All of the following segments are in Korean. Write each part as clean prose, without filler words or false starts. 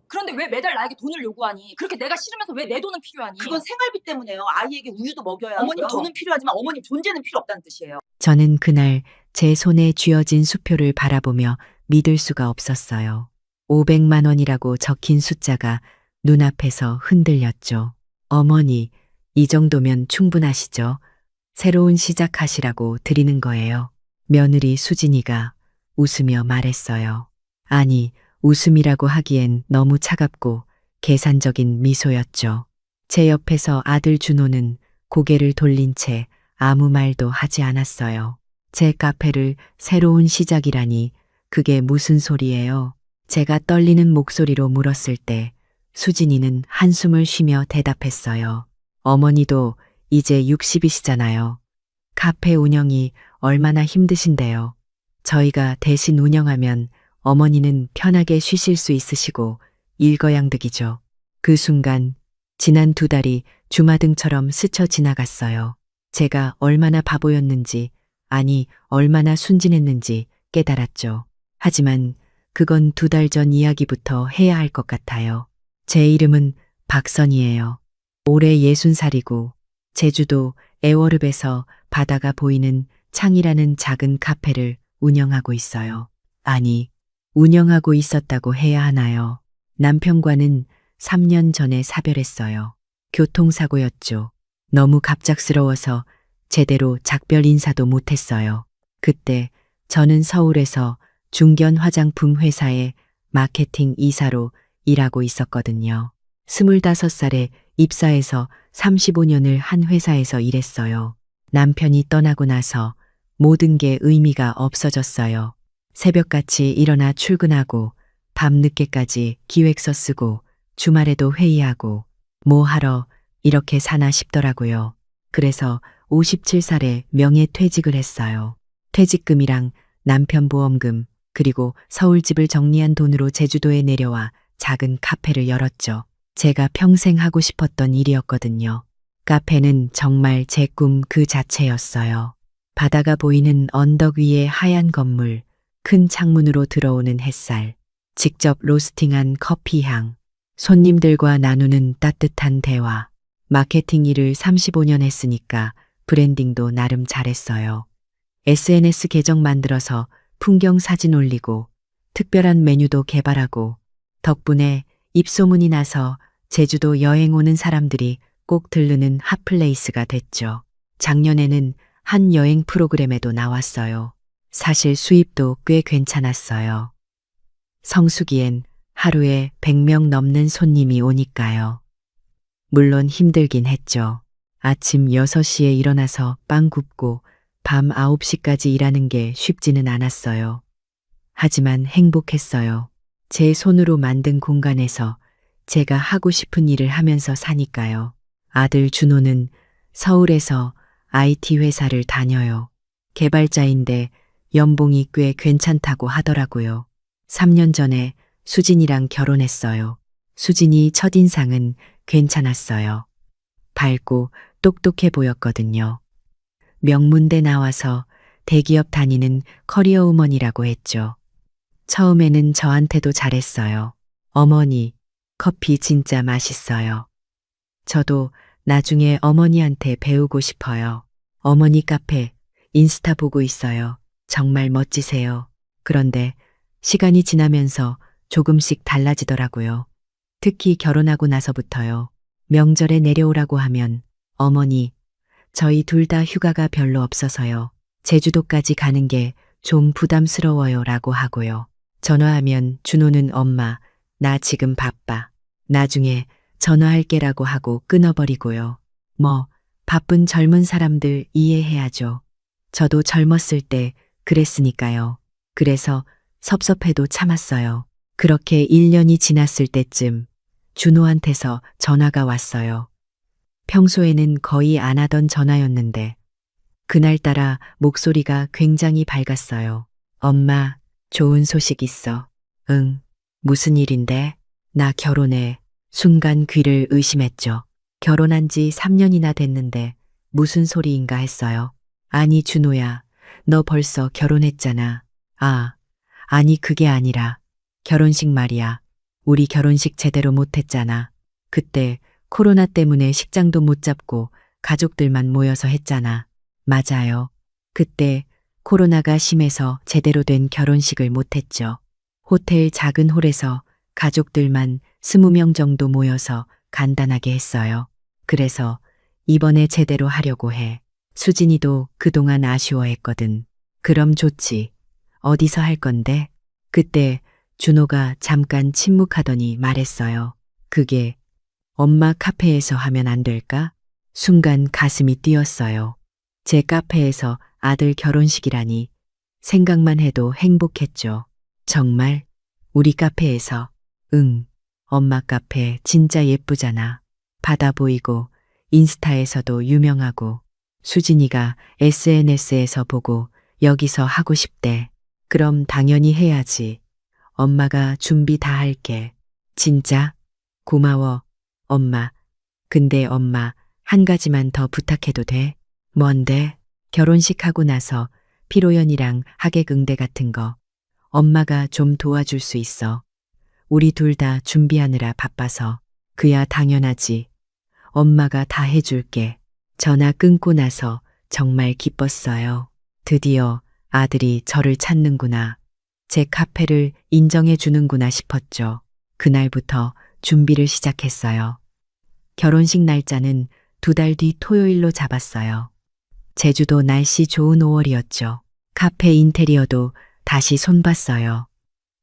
그런데 왜 매달 나에게 돈을 요구하니? 그렇게 내가 싫으면서 왜 내 돈은 필요하니? 그건 생활비 때문에요. 아이에게 우유도 먹여야 어머님 하고요. 돈은 돈은 필요하지만 어머님 존재는 필요 없다는 뜻이에요. 저는 그날 제 손에 쥐어진 수표를 바라보며 믿을 수가 없었어요. 500만 원이라고 적힌 숫자가 눈앞에서 흔들렸죠. 어머니, 이 정도면 충분하시죠? 새로운 시작하시라고 드리는 거예요. 며느리 수진이가 웃으며 말했어요. 아니, 웃음이라고 하기엔 너무 차갑고 계산적인 미소였죠. 제 옆에서 아들 준호는 고개를 돌린 채 아무 말도 하지 않았어요. 제 카페를 새로운 시작이라니 그게 무슨 소리예요? 제가 떨리는 목소리로 물었을 때 수진이는 한숨을 쉬며 대답했어요. 어머니도 이제 60이시잖아요. 카페 운영이 얼마나 힘드신데요. 저희가 대신 운영하면 어머니는 편하게 쉬실 수 있으시고 일거양득이죠. 그 순간 지난 2달이 주마등처럼 스쳐 지나갔어요. 제가 얼마나 바보였는지, 아니 얼마나 순진했는지 깨달았죠. 하지만 그건 2달 전 이야기부터 해야 할 것 같아요. 제 이름은 박선이에요. 올해 60살이고 제주도 애월읍에서 바다가 보이는 창이라는 작은 카페를 운영하고 있어요. 아니, 운영하고 있었다고 해야 하나요? 남편과는 3년 전에 사별했어요. 교통사고였죠. 너무 갑작스러워서 제대로 작별 인사도 못했어요. 그때 저는 서울에서 중견 화장품 회사의 마케팅 이사로 일하고 있었거든요. 25살에 입사해서 35년을 한 회사에서 일했어요. 남편이 떠나고 나서 모든 게 의미가 없어졌어요. 새벽같이 일어나 출근하고 밤늦게까지 기획서 쓰고 주말에도 회의하고 뭐 하러 이렇게 사나 싶더라고요. 그래서 57살에 명예퇴직을 했어요. 퇴직금이랑 남편 보험금 그리고 서울집을 정리한 돈으로 제주도에 내려와 작은 카페를 열었죠. 제가 평생 하고 싶었던 일이었거든요. 카페는 정말 제 꿈 그 자체였어요. 바다가 보이는 언덕 위의 하얀 건물, 큰 창문으로 들어오는 햇살, 직접 로스팅한 커피 향, 손님들과 나누는 따뜻한 대화. 마케팅 일을 35년 했으니까 브랜딩도 나름 잘했어요. SNS 계정 만들어서 풍경 사진 올리고 특별한 메뉴도 개발하고 덕분에 입소문이 나서 제주도 여행 오는 사람들이 꼭 들르는 핫플레이스가 됐죠. 작년에는 한 여행 프로그램에도 나왔어요. 사실 수입도 꽤 괜찮았어요. 성수기엔 하루에 100명 넘는 손님이 오니까요. 물론 힘들긴 했죠. 아침 6시에 일어나서 빵 굽고 밤 9시까지 일하는 게 쉽지는 않았어요. 하지만 행복했어요. 제 손으로 만든 공간에서 제가 하고 싶은 일을 하면서 사니까요. 아들 준호는 서울에서 IT 회사를 다녀요. 개발자인데 연봉이 꽤 괜찮다고 하더라고요. 3년 전에 수진이랑 결혼했어요. 수진이 첫인상은 괜찮았어요. 밝고 똑똑해 보였거든요. 명문대 나와서 대기업 다니는 커리어 우먼이라고 했죠. 처음에는 저한테도 잘했어요. 어머니, 커피 진짜 맛있어요. 저도 나중에 어머니한테 배우고 싶어요. 어머니 카페, 인스타 보고 있어요. 정말 멋지세요. 그런데 시간이 지나면서 조금씩 달라지더라고요. 특히 결혼하고 나서부터요. 명절에 내려오라고 하면 어머니, 저희 둘 다 휴가가 별로 없어서요. 제주도까지 가는 게 좀 부담스러워요 라고 하고요. 전화하면 준호는 엄마, 나 지금 바빠. 나중에 전화할게라고 하고 끊어버리고요. 뭐, 바쁜 젊은 사람들 이해해야죠. 저도 젊었을 때 그랬으니까요. 그래서 섭섭해도 참았어요. 그렇게 1년이 지났을 때쯤 준호한테서 전화가 왔어요. 평소에는 거의 안 하던 전화였는데 그날따라 목소리가 굉장히 밝았어요. 엄마, 좋은 소식 있어. 응, 무슨 일인데? 나 결혼해. 순간 귀를 의심했죠. 결혼한 지 3년이나 됐는데 무슨 소리인가 했어요. 아니 준호야, 너 벌써 결혼했잖아. 아, 아니 그게 아니라 결혼식 말이야. 우리 결혼식 제대로 못했잖아. 그때 코로나 때문에 식장도 못 잡고 가족들만 모여서 했잖아. 맞아요. 그때 코로나가 심해서 제대로 된 결혼식을 못했죠. 호텔 작은 홀에서 가족들만 20명 정도 모여서 간단하게 했어요. 그래서 이번에 제대로 하려고 해. 수진이도 그동안 아쉬워했거든. 그럼 좋지. 어디서 할 건데? 그때 준호가 잠깐 침묵하더니 말했어요. 그게 엄마 카페에서 하면 안 될까? 순간 가슴이 뛰었어요. 제 카페에서 아들 결혼식이라니 생각만 해도 행복했죠. 정말? 우리 카페에서? 응. 엄마 카페 진짜 예쁘잖아. 바다 보이고 인스타에서도 유명하고 수진이가 SNS에서 보고 여기서 하고 싶대. 그럼 당연히 해야지. 엄마가 준비 다 할게. 진짜? 고마워, 엄마. 근데 엄마, 한 가지만 더 부탁해도 돼? 뭔데? 결혼식 하고 나서 피로연이랑 하객 응대 같은 거 엄마가 좀 도와줄 수 있어. 우리 둘 다 준비하느라 바빠서. 그야 당연하지. 엄마가 다 해줄게. 전화 끊고 나서 정말 기뻤어요. 드디어 아들이 저를 찾는구나. 제 카페를 인정해 주는구나 싶었죠. 그날부터 준비를 시작했어요. 결혼식 날짜는 2달 뒤 토요일로 잡았어요. 제주도 날씨 좋은 5월이었죠. 카페 인테리어도 다시 손봤어요.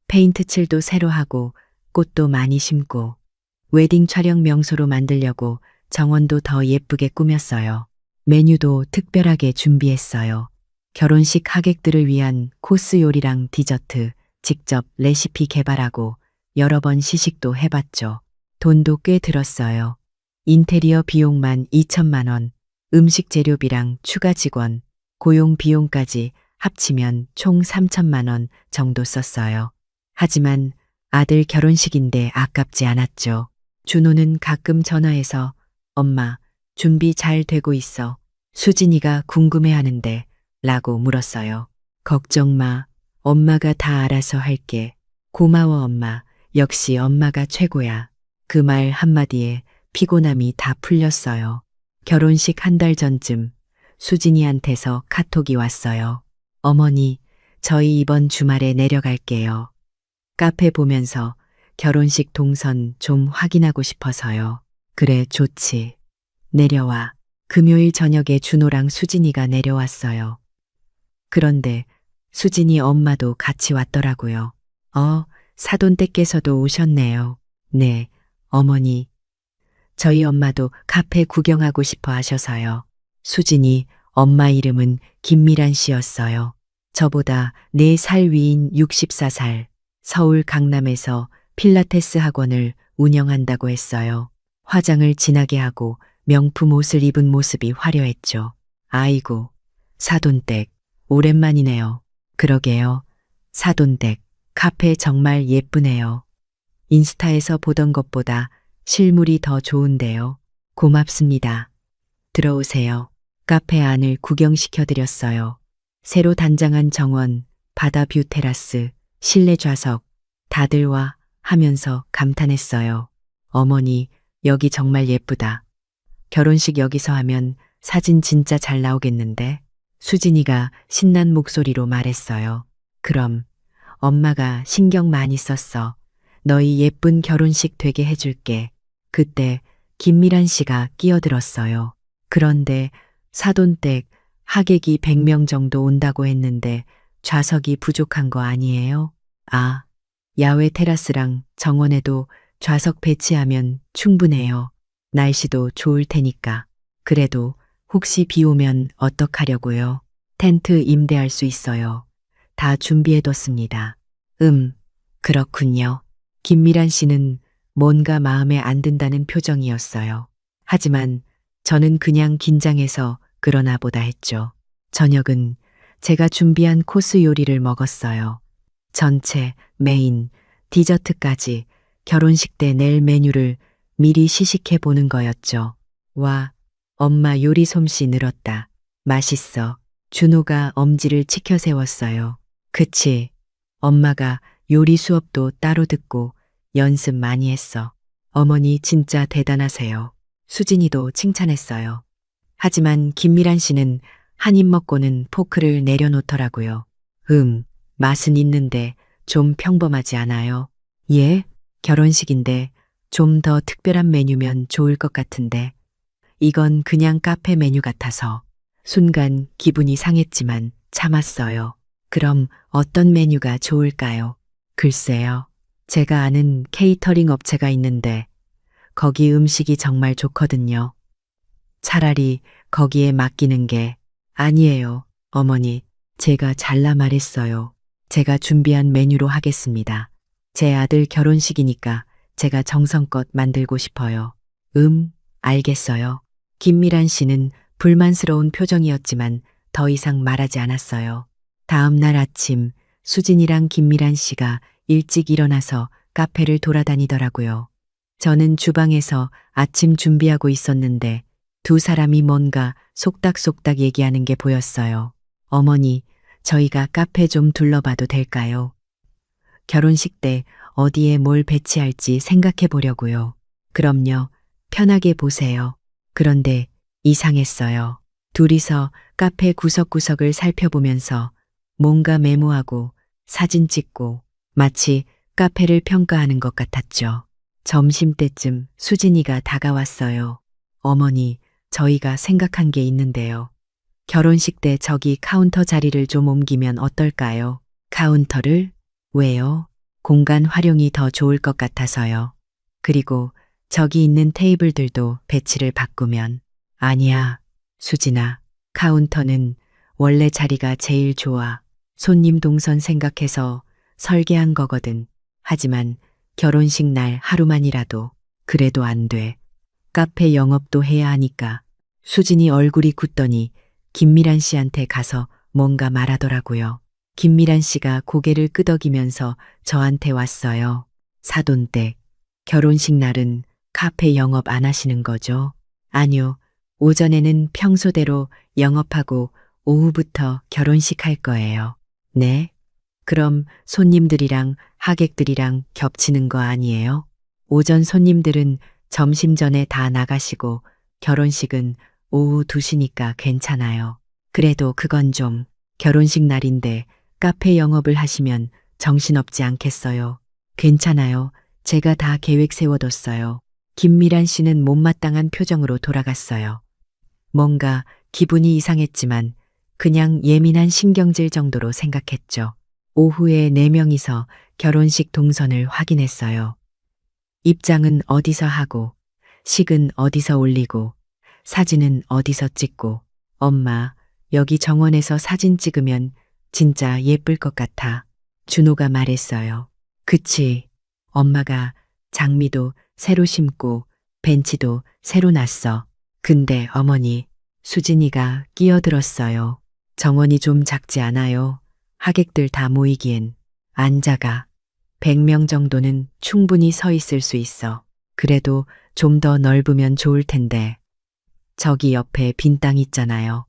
페인트 칠도 새로 하고 꽃도 많이 심고 웨딩 촬영 명소로 만들려고 정원도 더 예쁘게 꾸몄어요. 메뉴도 특별하게 준비했어요. 결혼식 하객들을 위한 코스 요리랑 디저트, 직접 레시피 개발하고 여러 번 시식도 해봤죠. 돈도 꽤 들었어요. 인테리어 비용만 2천만 원, 음식 재료비랑 추가 직원, 고용 비용까지 합치면 총 3천만 원 정도 썼어요. 하지만 아들 결혼식인데 아깝지 않았죠. 준호는 가끔 전화해서 엄마, 준비 잘 되고 있어. 수진이가 궁금해하는데 라고 물었어요. 걱정 마. 엄마가 다 알아서 할게. 고마워 엄마. 역시 엄마가 최고야. 그 말 한마디에 피곤함이 다 풀렸어요. 결혼식 1달 전쯤 수진이한테서 카톡이 왔어요. 어머니, 저희 이번 주말에 내려갈게요. 카페 보면서 결혼식 동선 좀 확인하고 싶어서요. 그래, 좋지. 내려와. 금요일 저녁에 준호랑 수진이가 내려왔어요. 그런데 수진이 엄마도 같이 왔더라고요. 사돈댁께서도 오셨네요. 네, 어머니. 저희 엄마도 카페 구경하고 싶어 하셔서요. 수진이 엄마 이름은 김미란 씨였어요. 저보다 4살 위인 64살, 서울 강남에서 필라테스 학원을 운영한다고 했어요. 화장을 진하게 하고 명품 옷을 입은 모습이 화려했죠. 아이고, 사돈댁, 오랜만이네요. 그러게요. 사돈댁, 카페 정말 예쁘네요. 인스타에서 보던 것보다 실물이 더 좋은데요. 고맙습니다. 들어오세요. 카페 안을 구경시켜드렸어요. 새로 단장한 정원, 바다뷰 테라스, 실내 좌석, 다들 와 하면서 감탄했어요. 어머니, 여기 정말 예쁘다. 결혼식 여기서 하면 사진 진짜 잘 나오겠는데? 수진이가 신난 목소리로 말했어요. 그럼 엄마가 신경 많이 썼어. 너희 예쁜 결혼식 되게 해줄게. 그때 김미란 씨가 끼어들었어요. 그런데 사돈댁 하객이 100명 정도 온다고 했는데 좌석이 부족한 거 아니에요? 아, 야외 테라스랑 정원에도 좌석 배치하면 충분해요. 날씨도 좋을 테니까. 그래도 혹시 비 오면 어떡하려고요? 텐트 임대할 수 있어요. 다 준비해뒀습니다. 그렇군요. 김미란 씨는 뭔가 마음에 안 든다는 표정이었어요. 하지만 저는 그냥 긴장해서 그러나 보다 했죠. 저녁은 제가 준비한 코스 요리를 먹었어요. 전체, 메인, 디저트까지 결혼식 때 낼 메뉴를 미리 시식해 보는 거였죠. 와, 엄마 요리 솜씨 늘었다. 맛있어. 준호가 엄지를 치켜 세웠어요. 그치. 엄마가 요리 수업도 따로 듣고 연습 많이 했어. 어머니 진짜 대단하세요. 수진이도 칭찬했어요. 하지만 김미란 씨는 한 입 먹고는 포크를 내려놓더라고요. 맛은 있는데 좀 평범하지 않아요? 예, 결혼식인데 좀 더 특별한 메뉴면 좋을 것 같은데. 이건 그냥 카페 메뉴 같아서. 순간 기분이 상했지만 참았어요. 그럼 어떤 메뉴가 좋을까요? 글쎄요. 제가 아는 케이터링 업체가 있는데 거기 음식이 정말 좋거든요. 차라리 거기에 맡기는 게. 아니에요, 어머니. 제가 잘라 말했어요. 제가 준비한 메뉴로 하겠습니다. 제 아들 결혼식이니까 제가 정성껏 만들고 싶어요. 알겠어요. 김미란 씨는 불만스러운 표정이었지만 더 이상 말하지 않았어요. 다음 날 아침 수진이랑 김미란 씨가 일찍 일어나서 카페를 돌아다니더라고요. 저는 주방에서 아침 준비하고 있었는데 두 사람이 뭔가 속닥속닥 얘기하는 게 보였어요. 어머니, 저희가 카페 좀 둘러봐도 될까요? 결혼식 때 어디에 뭘 배치할지 생각해 보려고요. 그럼요. 편하게 보세요. 그런데 이상했어요. 둘이서 카페 구석구석을 살펴보면서 뭔가 메모하고 사진 찍고 마치 카페를 평가하는 것 같았죠. 점심때쯤 수진이가 다가왔어요. 어머니, 저희가 생각한 게 있는데요. 결혼식 때 저기 카운터 자리를 좀 옮기면 어떨까요? 카운터를? 왜요? 공간 활용이 더 좋을 것 같아서요. 그리고 저기 있는 테이블들도 배치를 바꾸면. 아니야, 수진아. 카운터는 원래 자리가 제일 좋아. 손님 동선 생각해서 설계한 거거든. 하지만 결혼식 날 하루만이라도 그래도 안 돼. 카페 영업도 해야 하니까. 수진이 얼굴이 굳더니 김미란 씨한테 가서 뭔가 말하더라고요. 김미란 씨가 고개를 끄덕이면서 저한테 왔어요. 사돈댁, 결혼식 날은 카페 영업 안 하시는 거죠? 아니요. 오전에는 평소대로 영업하고 오후부터 결혼식 할 거예요. 네? 그럼 손님들이랑 하객들이랑 겹치는 거 아니에요? 오전 손님들은 점심 전에 다 나가시고 결혼식은 오후 2시니까 괜찮아요. 그래도 그건 좀 결혼식 날인데 카페 영업을 하시면 정신없지 않겠어요? 괜찮아요. 제가 다 계획 세워뒀어요. 김미란 씨는 못마땅한 표정으로 돌아갔어요. 뭔가 기분이 이상했지만 그냥 예민한 신경질 정도로 생각했죠. 오후에 4명이서 결혼식 동선을 확인했어요. 입장은 어디서 하고, 식은 어디서 올리고, 사진은 어디서 찍고. 엄마, 여기 정원에서 사진 찍으면 진짜 예쁠 것 같아. 준호가 말했어요. 그치. 엄마가 장미도 새로 심고 벤치도 새로 놨어. 근데 어머니, 수진이가 끼어들었어요. 정원이 좀 작지 않아요? 하객들 다 모이기엔 안 작아. 100명 정도는 충분히 서 있을 수 있어. 그래도 좀 더 넓으면 좋을 텐데. 저기 옆에 빈 땅 있잖아요.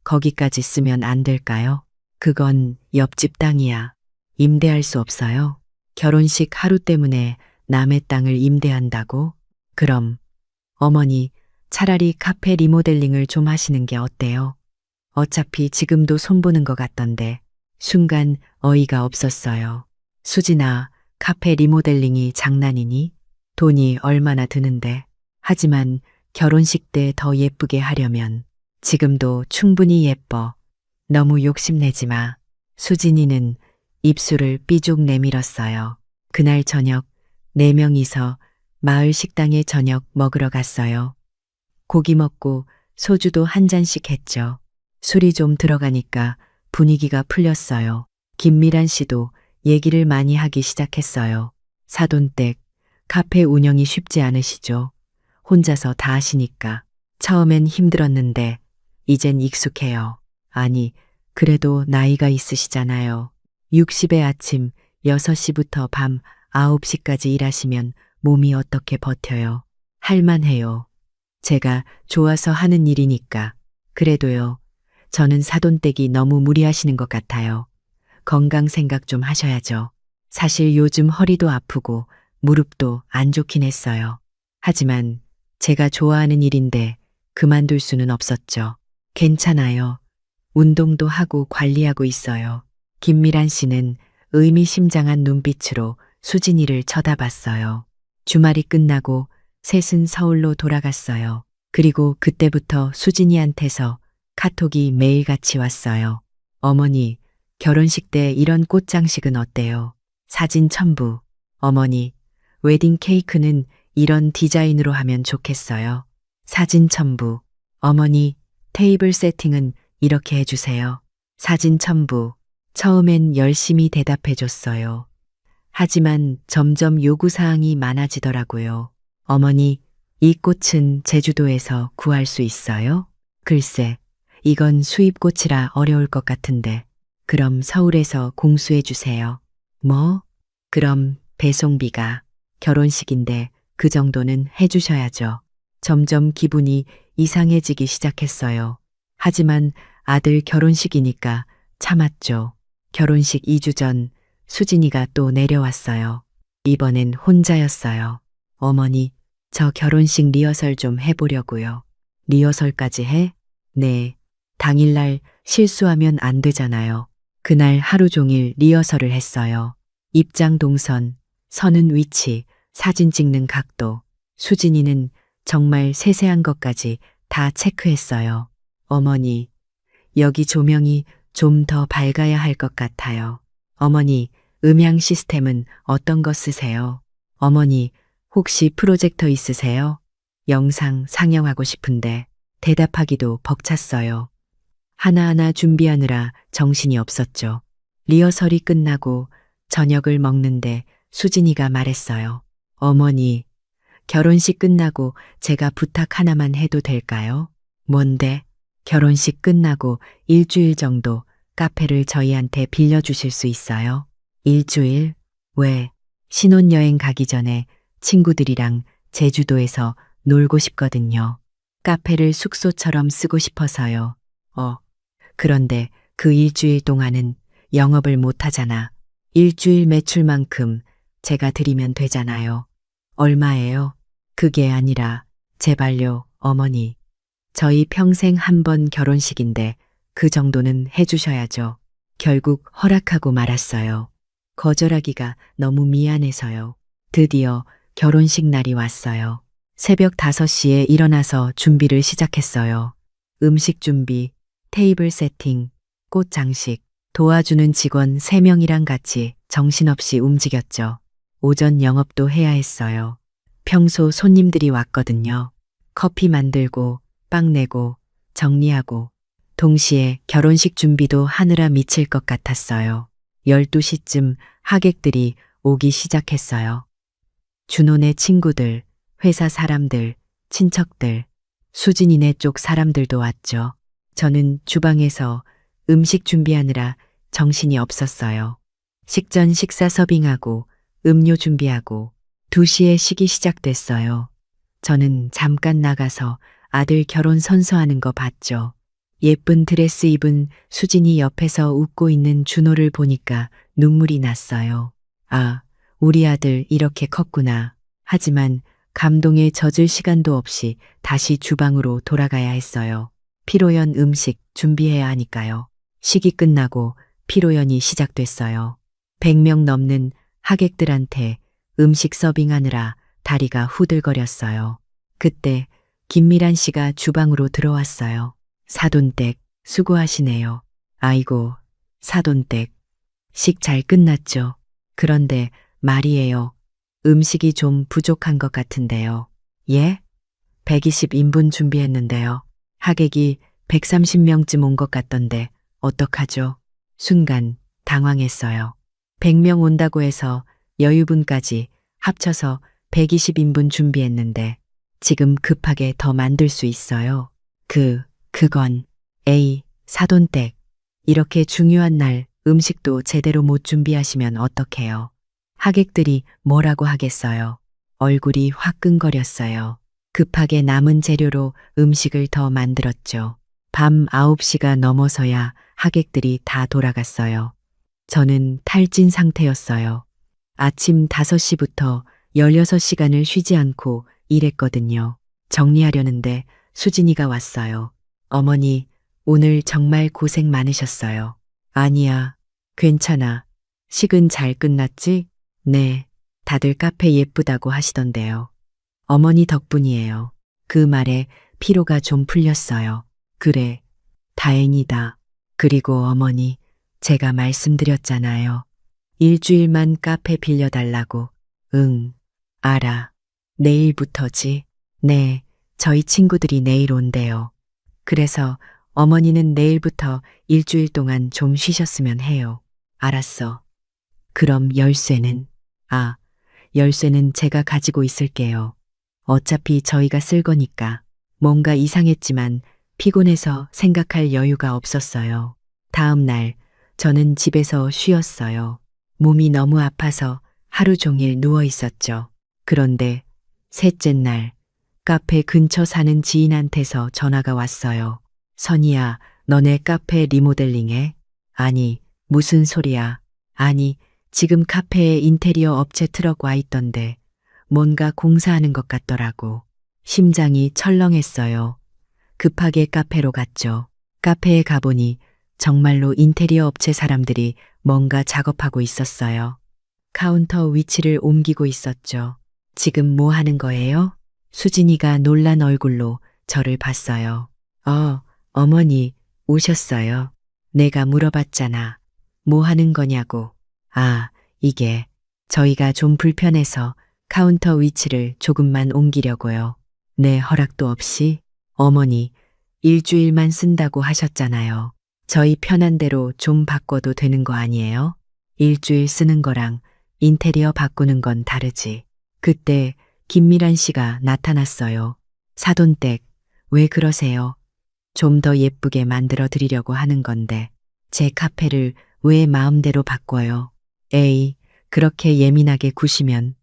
거기까지 쓰면 안 될까요? 그건 옆집 땅이야. 임대할 수 없어요. 결혼식 하루 때문에 남의 땅을 임대한다고? 그럼 어머니, 차라리 카페 리모델링을 좀 하시는 게 어때요? 어차피 지금도 손보는 것 같던데. 순간 어이가 없었어요. 수진아, 카페 리모델링이 장난이니? 돈이 얼마나 드는데. 하지만 결혼식 때 더 예쁘게 하려면 지금도 충분히 예뻐. 너무 욕심내지 마. 수진이는 입술을 삐죽 내밀었어요. 그날 저녁 4명이서 마을 식당에 저녁 먹으러 갔어요. 고기 먹고 소주도 한 잔씩 했죠. 술이 좀 들어가니까 분위기가 풀렸어요. 김미란 씨도 얘기를 많이 하기 시작했어요. 사돈댁, 카페 운영이 쉽지 않으시죠? 혼자서 다 하시니까. 처음엔 힘들었는데 이젠 익숙해요. 아니, 그래도 나이가 있으시잖아요. 60의 아침 6시부터 밤 9시까지 일하시면 몸이 어떻게 버텨요? 할만해요. 제가 좋아서 하는 일이니까. 그래도요. 저는 사돈댁이 너무 무리하시는 것 같아요. 건강 생각 좀 하셔야죠. 사실 요즘 허리도 아프고 무릎도 안 좋긴 했어요. 하지만 제가 좋아하는 일인데 그만둘 수는 없었죠. 괜찮아요. 운동도 하고 관리하고 있어요. 김미란 씨는 의미심장한 눈빛으로 수진이를 쳐다봤어요. 주말이 끝나고 셋은 서울로 돌아갔어요. 그리고 그때부터 수진이한테서 카톡이 매일같이 왔어요. 어머니, 결혼식 때 이런 꽃장식은 어때요? 사진 첨부. 어머니, 웨딩 케이크는 이런 디자인으로 하면 좋겠어요. 사진 첨부. 어머니, 테이블 세팅은 이렇게 해주세요. 사진 첨부. 처음엔 열심히 대답해줬어요. 하지만 점점 요구사항이 많아지더라고요. 어머니, 이 꽃은 제주도에서 구할 수 있어요? 글쎄, 이건 수입꽃이라 어려울 것 같은데. 그럼 서울에서 공수해주세요. 뭐? 그럼 배송비가 결혼식인데 그 정도는 해주셔야죠. 점점 기분이 이상해지기 시작했어요. 하지만 아들 결혼식이니까 참았죠. 결혼식 2주 전 수진이가 또 내려왔어요. 이번엔 혼자였어요. 어머니, 저 결혼식 리허설 좀 해보려고요. 리허설까지 해? 네. 당일날 실수하면 안 되잖아요. 그날 하루 종일 리허설을 했어요. 입장 동선, 서는 위치, 사진 찍는 각도. 수진이는 정말 세세한 것까지 다 체크했어요. 어머니, 여기 조명이 좀 더 밝아야 할 것 같아요. 어머니, 음향 시스템은 어떤 거 쓰세요? 어머니, 혹시 프로젝터 있으세요? 영상 상영하고 싶은데 대답하기도 벅찼어요. 하나하나 준비하느라 정신이 없었죠. 리허설이 끝나고 저녁을 먹는데 수진이가 말했어요. 어머니, 결혼식 끝나고 제가 부탁 하나만 해도 될까요? 뭔데? 결혼식 끝나고 일주일 정도 카페를 저희한테 빌려주실 수 있어요? 일주일? 왜? 신혼여행 가기 전에 친구들이랑 제주도에서 놀고 싶거든요. 카페를 숙소처럼 쓰고 싶어서요. 그런데 그 일주일 동안은 영업을 못 하잖아. 일주일 매출만큼 제가 드리면 되잖아요. 얼마예요? 그게 아니라 제발요, 어머니. 저희 평생 한 번 결혼식인데 그 정도는 해주셔야죠. 결국 허락하고 말았어요. 거절하기가 너무 미안해서요. 드디어 결혼식 날이 왔어요. 새벽 5시에 일어나서 준비를 시작했어요. 음식 준비, 테이블 세팅, 꽃 장식, 도와주는 직원 3명이랑 같이 정신없이 움직였죠. 오전 영업도 해야 했어요. 평소 손님들이 왔거든요. 커피 만들고, 빵 내고, 정리하고, 동시에 결혼식 준비도 하느라 미칠 것 같았어요. 12시쯤 하객들이 오기 시작했어요. 준호네 친구들, 회사 사람들, 친척들, 수진이네 쪽 사람들도 왔죠. 저는 주방에서 음식 준비하느라 정신이 없었어요. 식전 식사 서빙하고 음료 준비하고 2시에 식이 시작됐어요. 저는 잠깐 나가서 아들 결혼 선서하는 거 봤죠. 예쁜 드레스 입은 수진이 옆에서 웃고 있는 준호를 보니까 눈물이 났어요. 아, 우리 아들 이렇게 컸구나. 하지만 감동에 젖을 시간도 없이 다시 주방으로 돌아가야 했어요. 피로연 음식 준비해야 하니까요. 식이 끝나고 피로연이 시작됐어요. 100명 넘는 하객들한테 음식 서빙하느라 다리가 후들거렸어요. 그때 김미란 씨가 주방으로 들어왔어요. 사돈댁, 수고하시네요. 아이고, 사돈댁. 식 잘 끝났죠. 그런데 말이에요. 음식이 좀 부족한 것 같은데요. 예? 120인분 준비했는데요. 하객이 130명쯤 온 것 같던데 어떡하죠? 순간 당황했어요. 100명 온다고 해서 여유분까지 합쳐서 120인분 준비했는데 지금 급하게 더 만들 수 있어요. 그건 사돈댁. 이렇게 중요한 날 음식도 제대로 못 준비하시면 어떡해요? 하객들이 뭐라고 하겠어요? 얼굴이 화끈거렸어요. 급하게 남은 재료로 음식을 더 만들었죠. 밤 9시가 넘어서야 하객들이 다 돌아갔어요. 저는 탈진 상태였어요. 아침 5시부터 16시간을 쉬지 않고 일했거든요. 정리하려는데 수진이가 왔어요. 어머니, 오늘 정말 고생 많으셨어요. 아니야, 괜찮아. 식은 잘 끝났지? 네, 다들 카페 예쁘다고 하시던데요. 어머니 덕분이에요. 그 말에 피로가 좀 풀렸어요. 그래, 다행이다. 그리고 어머니, 제가 말씀드렸잖아요. 일주일만 카페 빌려달라고. 응, 알아. 내일부터지? 네, 저희 친구들이 내일 온대요. 그래서 어머니는 내일부터 일주일 동안 좀 쉬셨으면 해요. 알았어. 그럼 열쇠는? 아, 열쇠는 제가 가지고 있을게요. 어차피 저희가 쓸 거니까. 뭔가 이상했지만 피곤해서 생각할 여유가 없었어요. 다음 날, 저는 집에서 쉬었어요. 몸이 너무 아파서 하루 종일 누워 있었죠. 그런데 셋째 날, 카페 근처 사는 지인한테서 전화가 왔어요. 선이야, 너네 카페 리모델링해? 아니, 무슨 소리야. 아니, 지금 카페에 인테리어 업체 트럭 와 있던데 뭔가 공사하는 것 같더라고. 심장이 철렁했어요. 급하게 카페로 갔죠. 카페에 가보니 정말로 인테리어 업체 사람들이 뭔가 작업하고 있었어요. 카운터 위치를 옮기고 있었죠. 지금 뭐 하는 거예요? 수진이가 놀란 얼굴로 저를 봤어요. 어머니, 오셨어요. 내가 물어봤잖아. 뭐 하는 거냐고. 아, 이게 저희가 좀 불편해서 카운터 위치를 조금만 옮기려고요. 내 허락도 없이? 어머니, 일주일만 쓴다고 하셨잖아요. 저희 편한 대로 좀 바꿔도 되는 거 아니에요? 일주일 쓰는 거랑 인테리어 바꾸는 건 다르지. 그때 김미란 씨가 나타났어요. 사돈댁, 왜 그러세요? 좀 더 예쁘게 만들어 드리려고 하는 건데 제 카페를 왜 마음대로 바꿔요? 에이, 그렇게 예민하게 구시면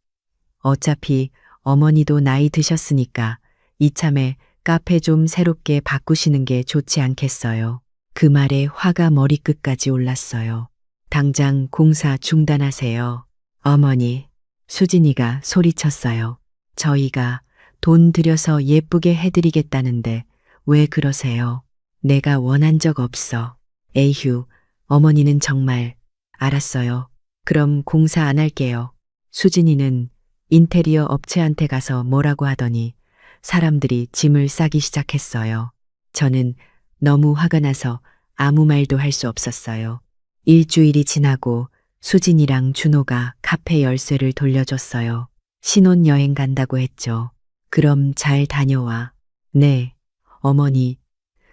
어차피 어머니도 나이 드셨으니까 이참에 카페 좀 새롭게 바꾸시는 게 좋지 않겠어요. 그 말에 화가 머리끝까지 올랐어요. 당장 공사 중단하세요. 어머니, 수진이가 소리쳤어요. 저희가 돈 들여서 예쁘게 해드리겠다는데 왜 그러세요? 내가 원한 적 없어. 에휴, 어머니는 정말. 알았어요. 그럼 공사 안 할게요. 수진이는 인테리어 업체한테 가서 뭐라고 하더니 사람들이 짐을 싸기 시작했어요. 저는 너무 화가 나서 아무 말도 할 수 없었어요. 일주일이 지나고 수진이랑 준호가 카페 열쇠를 돌려줬어요. 신혼여행 간다고 했죠. 그럼 잘 다녀와. 네, 어머니.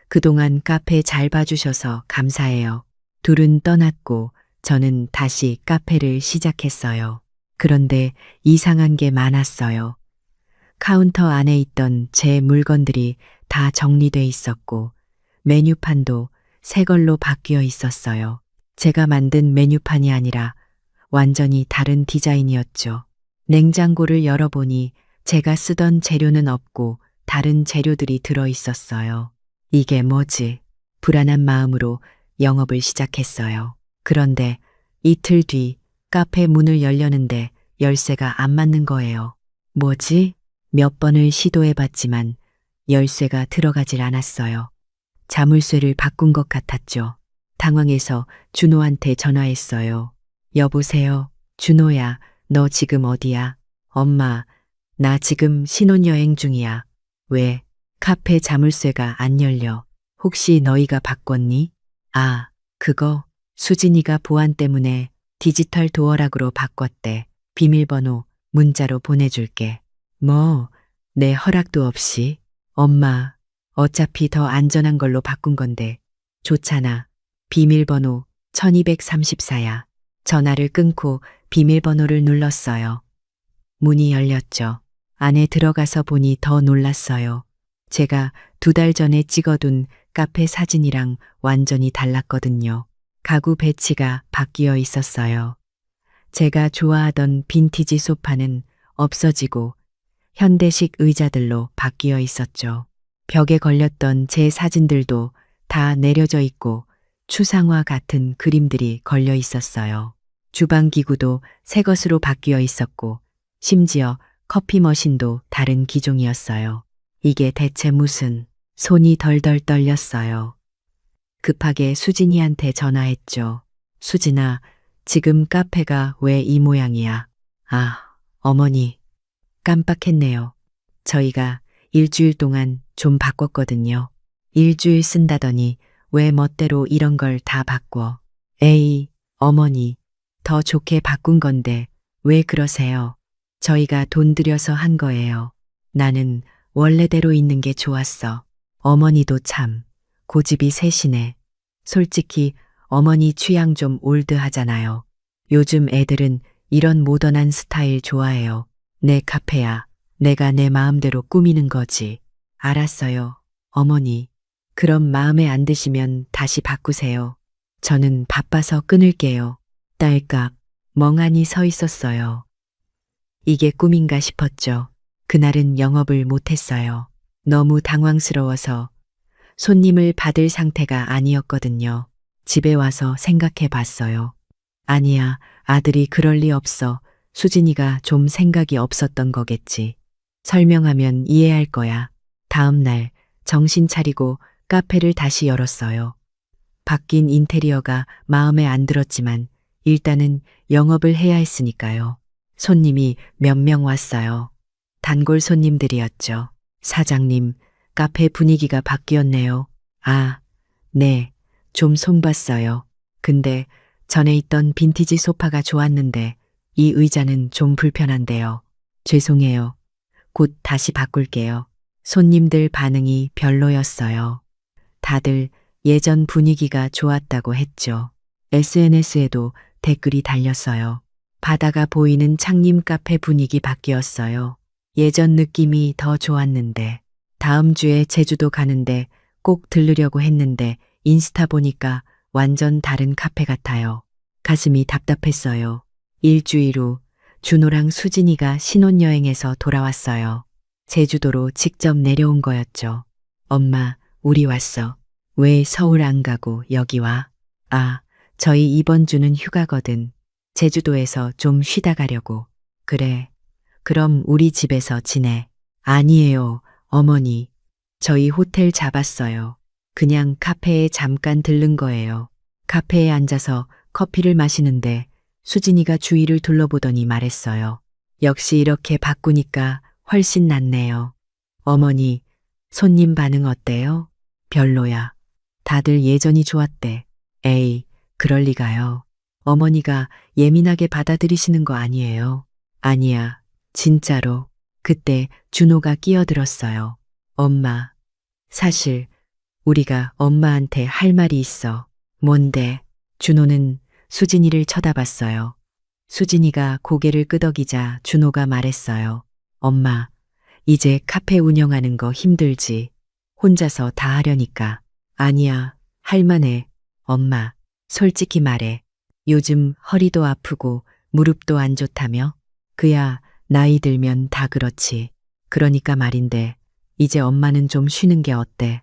그동안 카페 잘 봐주셔서 감사해요. 둘은 떠났고 저는 다시 카페를 시작했어요. 그런데 이상한 게 많았어요. 카운터 안에 있던 제 물건들이 다 정리돼 있었고 메뉴판도 새 걸로 바뀌어 있었어요. 제가 만든 메뉴판이 아니라 완전히 다른 디자인이었죠. 냉장고를 열어보니 제가 쓰던 재료는 없고 다른 재료들이 들어 있었어요. 이게 뭐지? 불안한 마음으로 영업을 시작했어요. 그런데 이틀 뒤 카페 문을 열려는데 열쇠가 안 맞는 거예요. 뭐지? 몇 번을 시도해봤지만 열쇠가 들어가질 않았어요. 자물쇠를 바꾼 것 같았죠. 당황해서 준호한테 전화했어요. 여보세요? 준호야, 너 지금 어디야? 엄마, 나 지금 신혼여행 중이야. 왜? 카페 자물쇠가 안 열려. 혹시 너희가 바꿨니? 아, 그거 수진이가 보안 때문에 디지털 도어락으로 바꿨대. 비밀번호 문자로 보내줄게. 뭐, 내 허락도 없이? 엄마, 어차피 더 안전한 걸로 바꾼 건데. 좋잖아. 비밀번호 1234야. 전화를 끊고 비밀번호를 눌렀어요. 문이 열렸죠. 안에 들어가서 보니 더 놀랐어요. 제가 2달 전에 찍어둔 카페 사진이랑 완전히 달랐거든요. 가구 배치가 바뀌어 있었어요. 제가 좋아하던 빈티지 소파는 없어지고 현대식 의자들로 바뀌어 있었죠. 벽에 걸렸던 제 사진들도 다 내려져 있고 추상화 같은 그림들이 걸려 있었어요. 주방 기구도 새 것으로 바뀌어 있었고 심지어 커피 머신도 다른 기종이었어요. 이게 대체 무슨, 손이 덜덜 떨렸어요. 급하게 수진이한테 전화했죠. 수진아, 지금 카페가 왜 이 모양이야? 아, 어머니. 깜빡했네요. 저희가 일주일 동안 좀 바꿨거든요. 일주일 쓴다더니 왜 멋대로 이런 걸 다 바꿔? 에이, 어머니. 더 좋게 바꾼 건데 왜 그러세요? 저희가 돈 들여서 한 거예요. 나는 원래대로 있는 게 좋았어. 어머니도 참 고집이 세시네. 솔직히 어머니 취향 좀 올드하잖아요. 요즘 애들은 이런 모던한 스타일 좋아해요. 내 카페야. 내가 내 마음대로 꾸미는 거지. 알았어요, 어머니. 그럼 마음에 안 드시면 다시 바꾸세요. 저는 바빠서 끊을게요. 딸깍 멍하니 서 있었어요. 이게 꿈인가 싶었죠. 그날은 영업을 못했어요. 너무 당황스러워서 손님을 받을 상태가 아니었거든요. 집에 와서 생각해 봤어요. 아니야, 아들이 그럴 리 없어. 수진이가 좀 생각이 없었던 거겠지. 설명하면 이해할 거야. 다음 날 정신 차리고 카페를 다시 열었어요. 바뀐 인테리어가 마음에 안 들었지만 일단은 영업을 해야 했으니까요. 손님이 몇 명 왔어요. 단골 손님들이었죠. 사장님, 카페 분위기가 바뀌었네요. 아, 네, 좀 손봤어요. 근데 전에 있던 빈티지 소파가 좋았는데 이 의자는 좀 불편한데요. 죄송해요. 곧 다시 바꿀게요. 손님들 반응이 별로였어요. 다들 예전 분위기가 좋았다고 했죠. SNS에도 댓글이 달렸어요. 바다가 보이는 창림 카페 분위기 바뀌었어요. 예전 느낌이 더 좋았는데 다음 주에 제주도 가는데 꼭 들르려고 했는데 인스타 보니까 완전 다른 카페 같아요. 가슴이 답답했어요. 일주일 후 준호랑 수진이가 신혼여행에서 돌아왔어요. 제주도로 직접 내려온 거였죠. 엄마, 우리 왔어. 왜 서울 안 가고 여기 와? 아, 저희 이번 주는 휴가거든. 제주도에서 좀 쉬다 가려고. 그래. 그럼 우리 집에서 지내. 아니에요, 어머니. 저희 호텔 잡았어요. 그냥 카페에 잠깐 들른 거예요. 카페에 앉아서 커피를 마시는데 수진이가 주위를 둘러보더니 말했어요. 역시 이렇게 바꾸니까 훨씬 낫네요. 어머니, 손님 반응 어때요? 별로야. 다들 예전이 좋았대. 에이, 그럴 리가요. 어머니가 예민하게 받아들이시는 거 아니에요? 아니야, 진짜로. 그때 준호가 끼어들었어요. 엄마, 사실 우리가 엄마한테 할 말이 있어. 뭔데? 준호는 수진이를 쳐다봤어요. 수진이가 고개를 끄덕이자 준호가 말했어요. 엄마, 이제 카페 운영하는 거 힘들지. 혼자서 다 하려니까. 아니야, 할만해. 엄마, 솔직히 말해. 요즘 허리도 아프고 무릎도 안 좋다며? 그야 나이 들면 다 그렇지. 그러니까 말인데 이제 엄마는 좀 쉬는 게 어때?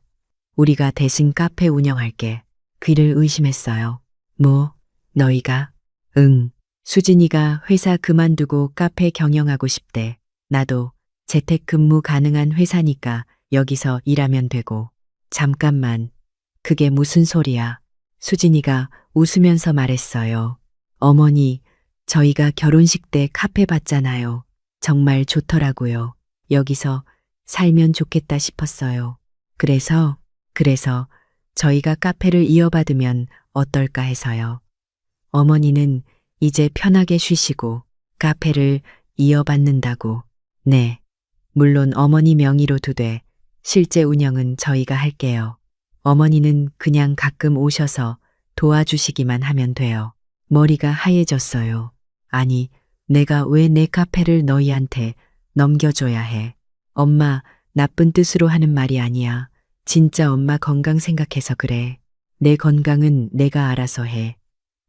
우리가 대신 카페 운영할게. 귀를 의심했어요. 뭐? 너희가? 응. 수진이가 회사 그만두고 카페 경영하고 싶대. 나도 재택근무 가능한 회사니까 여기서 일하면 되고. 잠깐만. 그게 무슨 소리야? 수진이가 웃으면서 말했어요. 어머니, 저희가 결혼식 때 카페 봤잖아요. 정말 좋더라고요. 여기서 살면 좋겠다 싶었어요. 그래서 저희가 카페를 이어받으면 어떨까 해서요. 어머니는 이제 편하게 쉬시고 카페를 이어받는다고. 네. 물론 어머니 명의로 두되 실제 운영은 저희가 할게요. 어머니는 그냥 가끔 오셔서 도와주시기만 하면 돼요. 머리가 하얘졌어요. 아니, 내가 왜 내 카페를 너희한테 넘겨줘야 해? 엄마, 나쁜 뜻으로 하는 말이 아니야. 진짜 엄마 건강 생각해서 그래. 내 건강은 내가 알아서 해.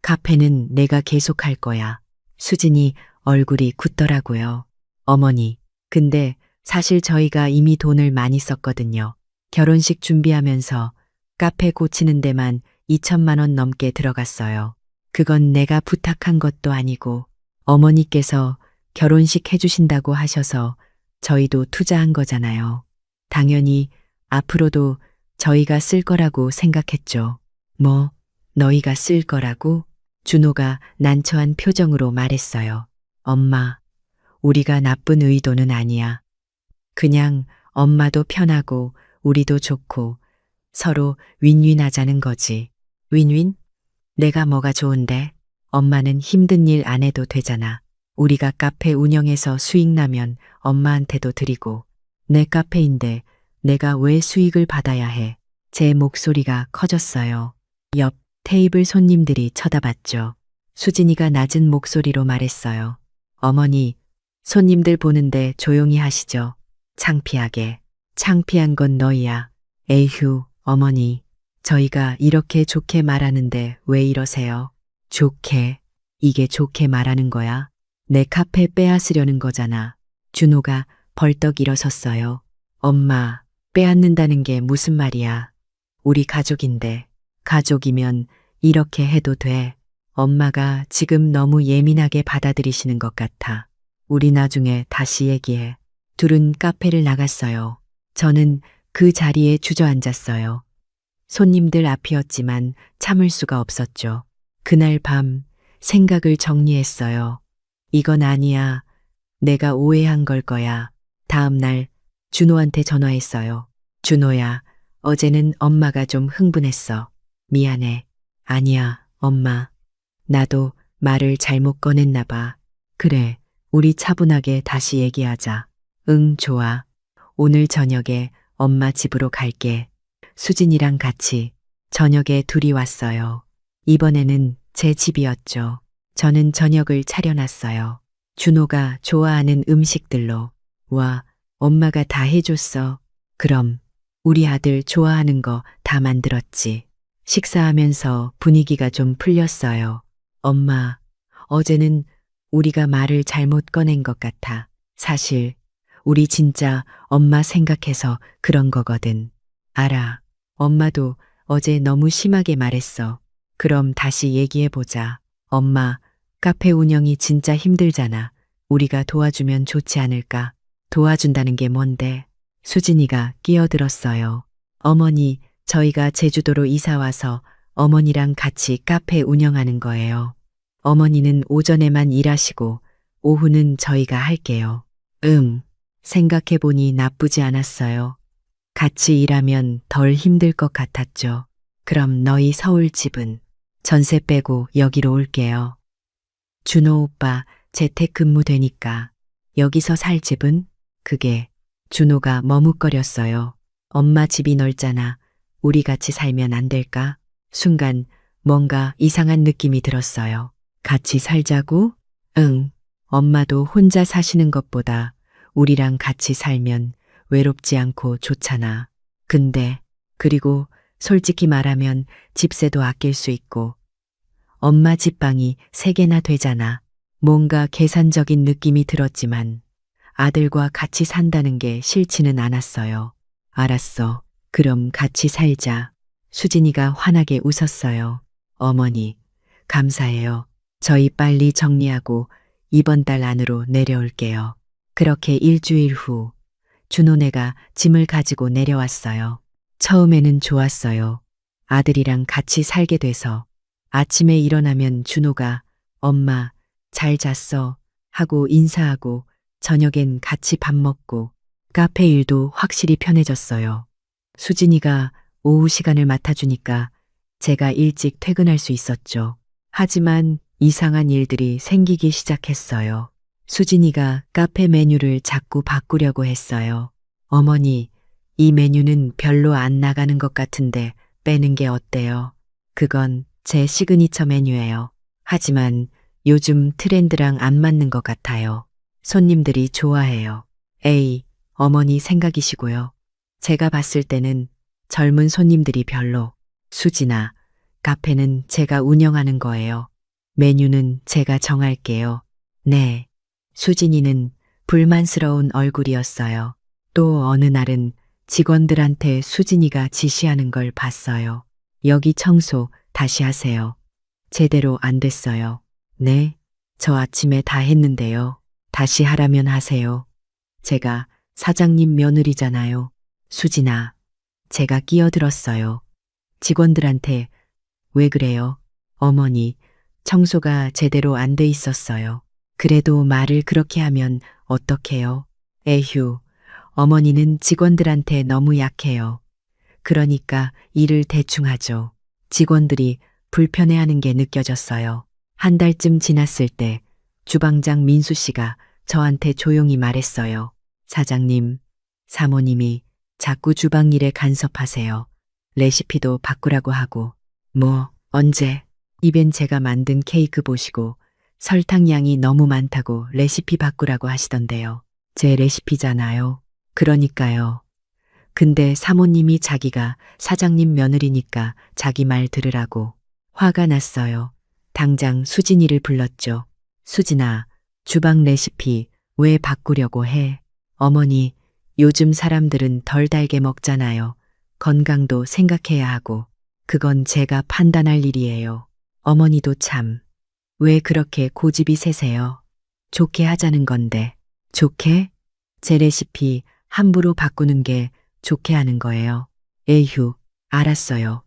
카페는 내가 계속 할 거야. 수진이 얼굴이 굳더라고요. 어머니, 근데 사실 저희가 이미 돈을 많이 썼거든요. 결혼식 준비하면서 카페 고치는 데만 2천만 원 넘게 들어갔어요. 그건 내가 부탁한 것도 아니고 어머니께서 결혼식 해주신다고 하셔서 저희도 투자한 거잖아요. 당연히 앞으로도 저희가 쓸 거라고 생각했죠. 뭐, 너희가 쓸 거라고? 준호가 난처한 표정으로 말했어요. 엄마, 우리가 나쁜 의도는 아니야. 그냥 엄마도 편하고 우리도 좋고 서로 윈윈하자는 거지. 윈윈? 내가 뭐가 좋은데? 엄마는 힘든 일 안 해도 되잖아. 우리가 카페 운영해서 수익 나면 엄마한테도 드리고 내 카페인데 내가 왜 수익을 받아야 해? 제 목소리가 커졌어요. 옆 테이블 손님들이 쳐다봤죠. 수진이가 낮은 목소리로 말했어요. 어머니, 손님들 보는데 조용히 하시죠. 창피하게. 창피한 건 너희야. 에휴, 어머니. 저희가 이렇게 좋게 말하는데 왜 이러세요? 좋게? 이게 좋게 말하는 거야? 내 카페 빼앗으려는 거잖아. 준호가 벌떡 일어섰어요. 엄마, 빼앗는다는 게 무슨 말이야? 우리 가족인데. 가족이면 이렇게 해도 돼. 엄마가 지금 너무 예민하게 받아들이시는 것 같아. 우리 나중에 다시 얘기해. 둘은 카페를 나갔어요. 저는 그 자리에 주저앉았어요. 손님들 앞이었지만 참을 수가 없었죠. 그날 밤 생각을 정리했어요. 이건 아니야. 내가 오해한 걸 거야. 다음 날 준호한테 전화했어요. 준호야, 어제는 엄마가 좀 흥분했어. 미안해. 아니야, 엄마. 나도 말을 잘못 꺼냈나 봐. 그래, 우리 차분하게 다시 얘기하자. 응, 좋아. 오늘 저녁에 엄마 집으로 갈게. 수진이랑 같이 저녁에 둘이 왔어요. 이번에는 제 집이었죠. 저는 저녁을 차려놨어요. 준호가 좋아하는 음식들로. 와, 엄마가 다 해줬어. 그럼 우리 아들 좋아하는 거 다 만들었지. 식사하면서 분위기가 좀 풀렸어요. 엄마, 어제는 우리가 말을 잘못 꺼낸 것 같아. 사실 우리 진짜 엄마 생각해서 그런 거거든. 알아. 엄마도 어제 너무 심하게 말했어. 그럼 다시 얘기해보자. 엄마, 카페 운영이 진짜 힘들잖아. 우리가 도와주면 좋지 않을까? 도와준다는 게 뭔데? 수진이가 끼어들었어요. 어머니, 저희가 제주도로 이사와서 어머니랑 같이 카페 운영하는 거예요. 어머니는 오전에만 일하시고 오후는 저희가 할게요. 생각해보니 나쁘지 않았어요. 같이 일하면 덜 힘들 것 같았죠. 그럼 너희 서울 집은 전세 빼고 여기로 올게요. 준호 오빠 재택근무 되니까 여기서 살 집은? 그게 준호가 머뭇거렸어요. 엄마 집이 넓잖아. 우리 같이 살면 안 될까? 순간 뭔가 이상한 느낌이 들었어요. 같이 살자고? 응. 엄마도 혼자 사시는 것보다 우리랑 같이 살면 외롭지 않고 좋잖아. 근데, 그리고 솔직히 말하면 집세도 아낄 수 있고, 엄마 집방이 3개나 되잖아. 뭔가 계산적인 느낌이 들었지만, 아들과 같이 산다는 게 싫지는 않았어요. 알았어. 그럼 같이 살자. 수진이가 환하게 웃었어요. 어머니, 감사해요. 저희 빨리 정리하고 이번 달 안으로 내려올게요. 그렇게 일주일 후, 준호네가 짐을 가지고 내려왔어요. 처음에는 좋았어요. 아들이랑 같이 살게 돼서 아침에 일어나면 준호가 엄마, 잘 잤어 하고 인사하고 저녁엔 같이 밥 먹고 카페 일도 확실히 편해졌어요. 수진이가 오후 시간을 맡아주니까 제가 일찍 퇴근할 수 있었죠. 하지만 이상한 일들이 생기기 시작했어요. 수진이가 카페 메뉴를 자꾸 바꾸려고 했어요. 어머니, 이 메뉴는 별로 안 나가는 것 같은데 빼는 게 어때요? 그건 제 시그니처 메뉴예요. 하지만 요즘 트렌드랑 안 맞는 것 같아요. 손님들이 좋아해요. 에이, 어머니 생각이시고요. 제가 봤을 때는 젊은 손님들이 별로. 수진아, 카페는 제가 운영하는 거예요. 메뉴는 제가 정할게요. 네. 수진이는 불만스러운 얼굴이었어요. 또 어느 날은 직원들한테 수진이가 지시하는 걸 봤어요. 여기 청소 다시 하세요. 제대로 안 됐어요. 네, 저 아침에 다 했는데요. 다시 하라면 하세요. 제가 사장님 며느리잖아요. 수진아, 제가 끼어들었어요. 직원들한테 왜 그래요? 어머니, 청소가 제대로 안 돼 있었어요. 그래도 말을 그렇게 하면 어떡해요? 에휴, 어머니는 직원들한테 너무 약해요. 그러니까 일을 대충 하죠. 직원들이 불편해하는 게 느껴졌어요. 한 달쯤 지났을 때 주방장 민수 씨가 저한테 조용히 말했어요. 사장님, 사모님이 자꾸 주방 일에 간섭하세요. 레시피도 바꾸라고 하고. 뭐, 언제? 입엔 제가 만든 케이크 보시고 설탕 양이 너무 많다고 레시피 바꾸라고 하시던데요. 제 레시피잖아요. 그러니까요. 근데 사모님이 자기가 사장님 며느리니까 자기 말 들으라고. 화가 났어요. 당장 수진이를 불렀죠. 수진아, 주방 레시피 왜 바꾸려고 해? 어머니, 요즘 사람들은 덜 달게 먹잖아요. 건강도 생각해야 하고. 그건 제가 판단할 일이에요. 어머니도 참. 왜 그렇게 고집이 세세요? 좋게 하자는 건데. 좋게? 제 레시피 함부로 바꾸는 게 좋게 하는 거예요. 에휴, 알았어요.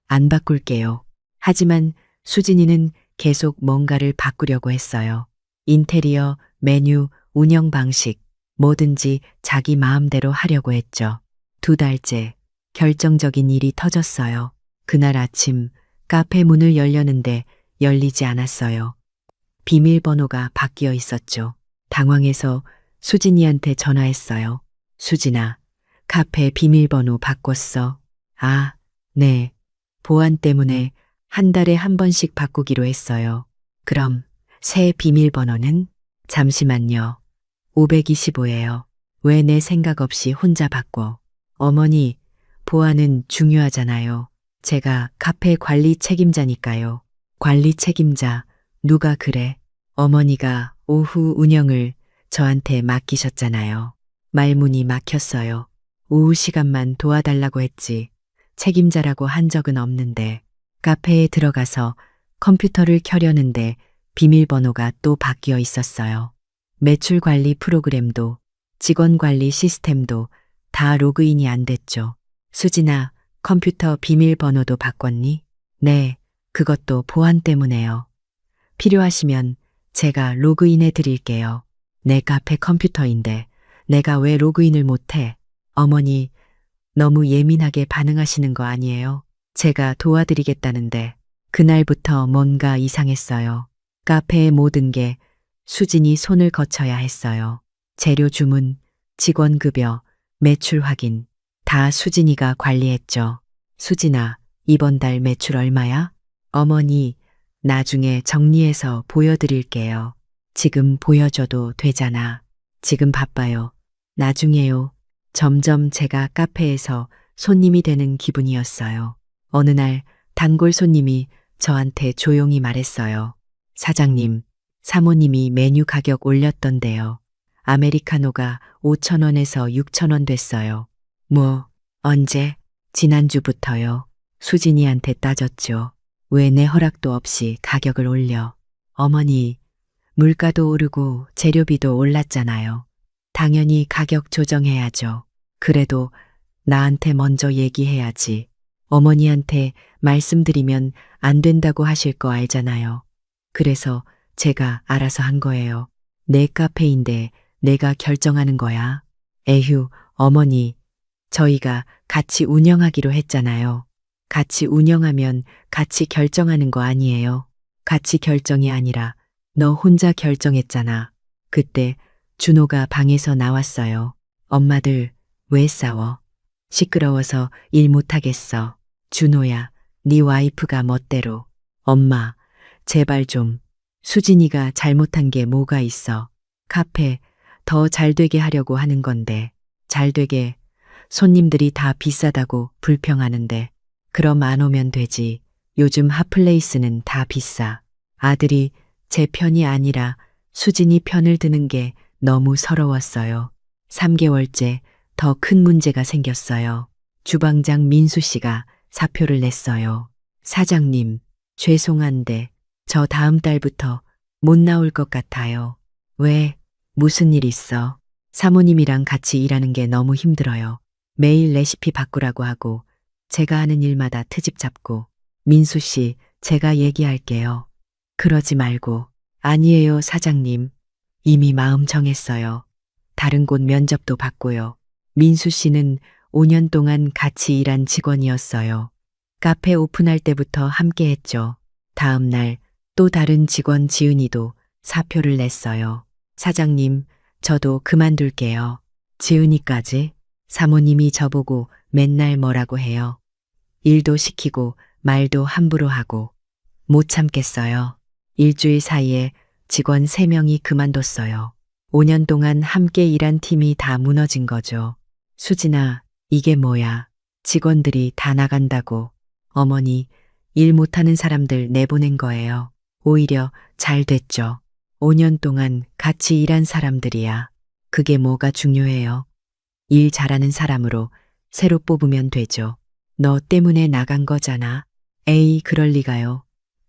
안 바꿀게요. 하지만 수진이는 계속 뭔가를 바꾸려고 했어요. 인테리어, 메뉴, 운영 방식, 뭐든지 자기 마음대로 하려고 했죠. 2달째 결정적인 일이 터졌어요. 그날 아침 카페 문을 열려는데 열리지 않았어요. 비밀번호가 바뀌어 있었죠. 당황해서 수진이한테 전화했어요. 수진아, 카페 비밀번호 바꿨어. 아, 네. 보안 때문에 한 달에 한 번씩 바꾸기로 했어요. 그럼 새 비밀번호는? 잠시만요. 525예요. 왜 내 생각 없이 혼자 바꿔? 어머니, 보안은 중요하잖아요. 제가 카페 관리 책임자니까요. 관리 책임자, 누가 그래? 어머니가 오후 운영을 저한테 맡기셨잖아요. 말문이 막혔어요. 오후 시간만 도와달라고 했지. 책임자라고 한 적은 없는데. 카페에 들어가서 컴퓨터를 켜려는데 비밀번호가 또 바뀌어 있었어요. 매출 관리 프로그램도 직원 관리 시스템도 다 로그인이 안 됐죠. 수진아, 컴퓨터 비밀번호도 바꿨니? 네, 그것도 보안 때문에요. 필요하시면 제가 로그인해 드릴게요. 내 카페 컴퓨터인데 내가 왜 로그인을 못해? 어머니, 너무 예민하게 반응하시는 거 아니에요? 제가 도와드리겠다는데. 그날부터 뭔가 이상했어요. 카페의 모든 게 수진이 손을 거쳐야 했어요. 재료 주문, 직원 급여, 매출 확인, 다 수진이가 관리했죠. 수진아, 이번 달 매출 얼마야? 어머니, 나중에 정리해서 보여드릴게요. 지금 보여줘도 되잖아. 지금 바빠요. 나중에요. 점점 제가 카페에서 손님이 되는 기분이었어요. 어느 날 단골 손님이 저한테 조용히 말했어요. 사장님, 사모님이 메뉴 가격 올렸던데요. 아메리카노가 5,000원에서 6,000원 됐어요. 뭐, 언제? 지난주부터요. 수진이한테 따졌죠. 왜 내 허락도 없이 가격을 올려? 어머니, 물가도 오르고 재료비도 올랐잖아요. 당연히 가격 조정해야죠. 그래도 나한테 먼저 얘기해야지. 어머니한테 말씀드리면 안 된다고 하실 거 알잖아요. 그래서 제가 알아서 한 거예요. 내 카페인데 내가 결정하는 거야. 에휴, 어머니, 저희가 같이 운영하기로 했잖아요. 같이 운영하면 같이 결정하는 거 아니에요. 같이 결정이 아니라 너 혼자 결정했잖아. 그때 준호가 방에서 나왔어요. 엄마들 왜 싸워? 시끄러워서 일 못하겠어. 준호야, 네 와이프가 멋대로. 엄마, 제발 좀. 수진이가 잘못한 게 뭐가 있어. 카페 더 잘되게 하려고 하는 건데. 잘되게. 손님들이 다 비싸다고 불평하는데. 그럼 안 오면 되지. 요즘 핫플레이스는 다 비싸. 아들이 제 편이 아니라 수진이 편을 드는 게 너무 서러웠어요. 3개월째 더 큰 문제가 생겼어요. 주방장 민수 씨가 사표를 냈어요. 사장님, 죄송한데 저 다음 달부터 못 나올 것 같아요. 왜? 무슨 일 있어? 사모님이랑 같이 일하는 게 너무 힘들어요. 매일 레시피 바꾸라고 하고 제가 하는 일마다 트집 잡고 민수 씨, 제가 얘기할게요. 그러지 말고. 아니에요, 사장님. 이미 마음 정했어요. 다른 곳 면접도 봤고요. 민수 씨는 5년 동안 같이 일한 직원이었어요. 카페 오픈할 때부터 함께 했죠. 다음 날 또 다른 직원 지은이도 사표를 냈어요. 사장님, 저도 그만둘게요. 지은이까지? 사모님이 저보고 맨날 뭐라고 해요. 일도 시키고 말도 함부로 하고 못 참겠어요. 일주일 사이에 직원 3명이 그만뒀어요. 5년 동안 함께 일한 팀이 다 무너진 거죠. 수진아, 이게 뭐야? 직원들이 다 나간다고. 어머니, 일 못하는 사람들 내보낸 거예요. 오히려 잘 됐죠. 5년 동안 같이 일한 사람들이야. 그게 뭐가 중요해요? 일 잘하는 사람으로 새로 뽑으면 되죠. 너 때문에 나간 거잖아. 에이, 그럴 리가요.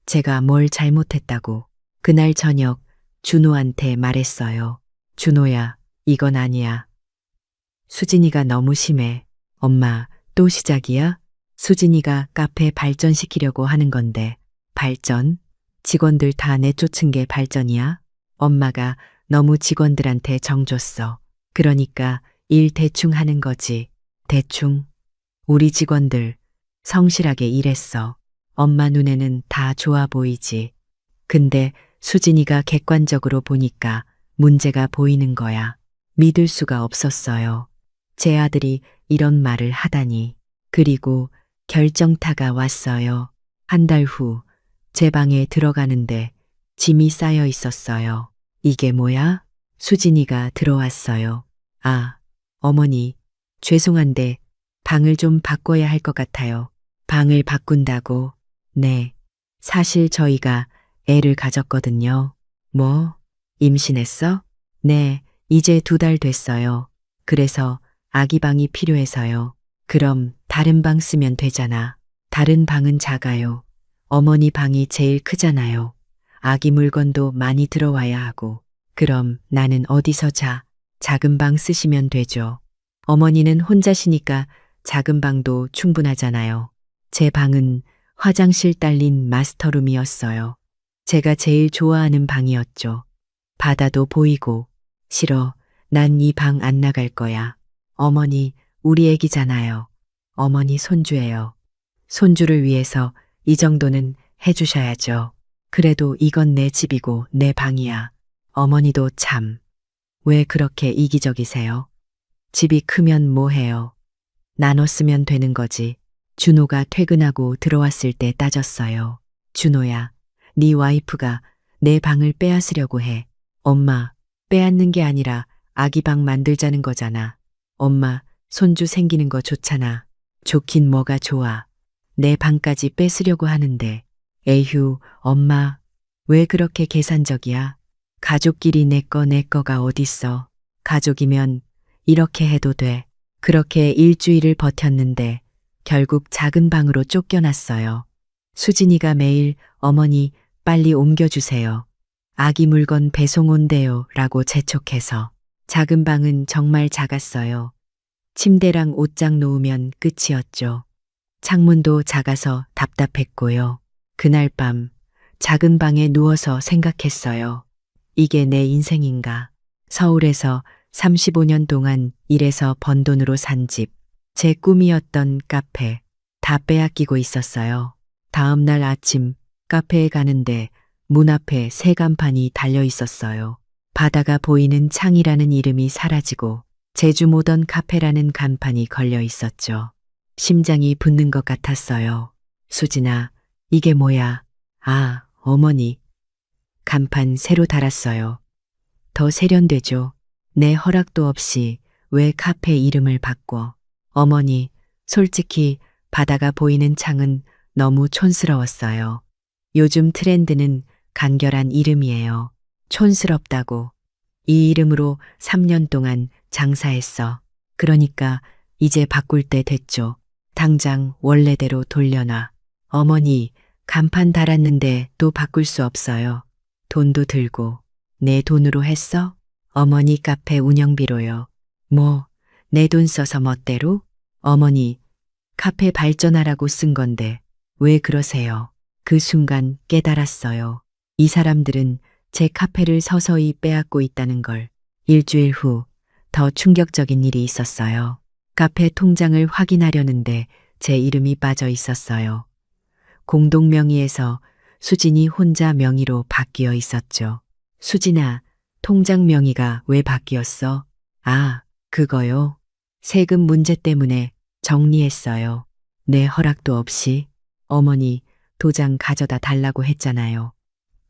제가 뭘 잘못했다고. 그날 저녁 준호한테 말했어요. 준호야, 이건 아니야. 수진이가 너무 심해. 엄마, 또 시작이야? 수진이가 카페 발전시키려고 하는 건데. 발전? 직원들 다 내쫓은 게 발전이야? 엄마가 너무 직원들한테 정 줬어. 그러니까 일 대충 하는 거지. 대충. 우리 직원들 성실하게 일했어. 엄마 눈에는 다 좋아 보이지. 근데 수진이가 객관적으로 보니까 문제가 보이는 거야. 믿을 수가 없었어요. 제 아들이 이런 말을 하다니. 그리고 결정타가 왔어요. 한 달 후 제 방에 들어가는데 짐이 쌓여 있었어요. 이게 뭐야? 수진이가 들어왔어요. 아, 어머니, 죄송한데 방을 좀 바꿔야 할 것 같아요. 방을 바꾼다고? 네. 사실 저희가 애를 가졌거든요. 뭐? 임신했어? 네, 이제 2달 됐어요. 그래서 아기 방이 필요해서요. 그럼 다른 방 쓰면 되잖아. 다른 방은 작아요. 어머니 방이 제일 크잖아요. 아기 물건도 많이 들어와야 하고. 그럼 나는 어디서 자? 작은 방 쓰시면 되죠. 어머니는 혼자시니까 작은 방도 충분하잖아요. 제 방은 화장실 딸린 마스터룸이었어요. 제가 제일 좋아하는 방이었죠. 바다도 보이고. 싫어. 난 이 방 안 나갈 거야. 어머니, 우리 애기잖아요. 어머니 손주예요. 손주를 위해서 이 정도는 해주셔야죠. 그래도 이건 내 집이고 내 방이야. 어머니도 참. 왜 그렇게 이기적이세요? 집이 크면 뭐해요? 나눠 쓰면 되는 거지. 준호가 퇴근하고 들어왔을 때 따졌어요. 준호야, 네 와이프가 내 방을 빼앗으려고 해. 엄마, 빼앗는 게 아니라 아기 방 만들자는 거잖아. 엄마, 손주 생기는 거 좋잖아. 좋긴 뭐가 좋아. 내 방까지 뺏으려고 하는데. 에휴, 엄마, 왜 그렇게 계산적이야? 가족끼리 내 거가 어딨어. 가족이면 이렇게 해도 돼. 그렇게 일주일을 버텼는데 결국 작은 방으로 쫓겨났어요. 수진이가 매일 어머니 빨리 옮겨주세요. 아기 물건 배송 온대요 라고 재촉해서. 작은 방은 정말 작았어요. 침대랑 옷장 놓으면 끝이었죠. 창문도 작아서 답답했고요. 그날 밤 작은 방에 누워서 생각했어요. 이게 내 인생인가? 서울에서 35년 동안 일해서 번 돈으로 산 집, 제 꿈이었던 카페, 다 빼앗기고 있었어요. 다음 날 아침 카페에 가는데 문 앞에 새 간판이 달려 있었어요. 바다가 보이는 창이라는 이름이 사라지고 제주 모던 카페라는 간판이 걸려 있었죠. 심장이 붙는 것 같았어요. 수진아, 이게 뭐야? 아, 어머니. 간판 새로 달았어요. 더 세련되죠. 내 허락도 없이 왜 카페 이름을 바꿔? 어머니, 솔직히 바다가 보이는 창은 너무 촌스러웠어요. 요즘 트렌드는 간결한 이름이에요. 촌스럽다고. 이 이름으로 3년 동안 장사했어. 그러니까 이제 바꿀 때 됐죠. 당장 원래대로 돌려놔. 어머니, 간판 달았는데 또 바꿀 수 없어요. 돈도 들고. 내 돈으로 했어? 어머니 카페 운영비로요. 뭐, 내 돈 써서 멋대로? 어머니, 카페 발전하라고 쓴 건데 왜 그러세요? 그 순간 깨달았어요. 이 사람들은 제 카페를 서서히 빼앗고 있다는 걸. 일주일 후 더 충격적인 일이 있었어요. 카페 통장을 확인하려는데 제 이름이 빠져 있었어요. 공동 명의에서 수진이 혼자 명의로 바뀌어 있었죠. 수진아, 통장 명의가 왜 바뀌었어? 아, 그거요. 세금 문제 때문에 정리했어요. 내 허락도 없이. 어머니 도장 가져다 달라고 했잖아요.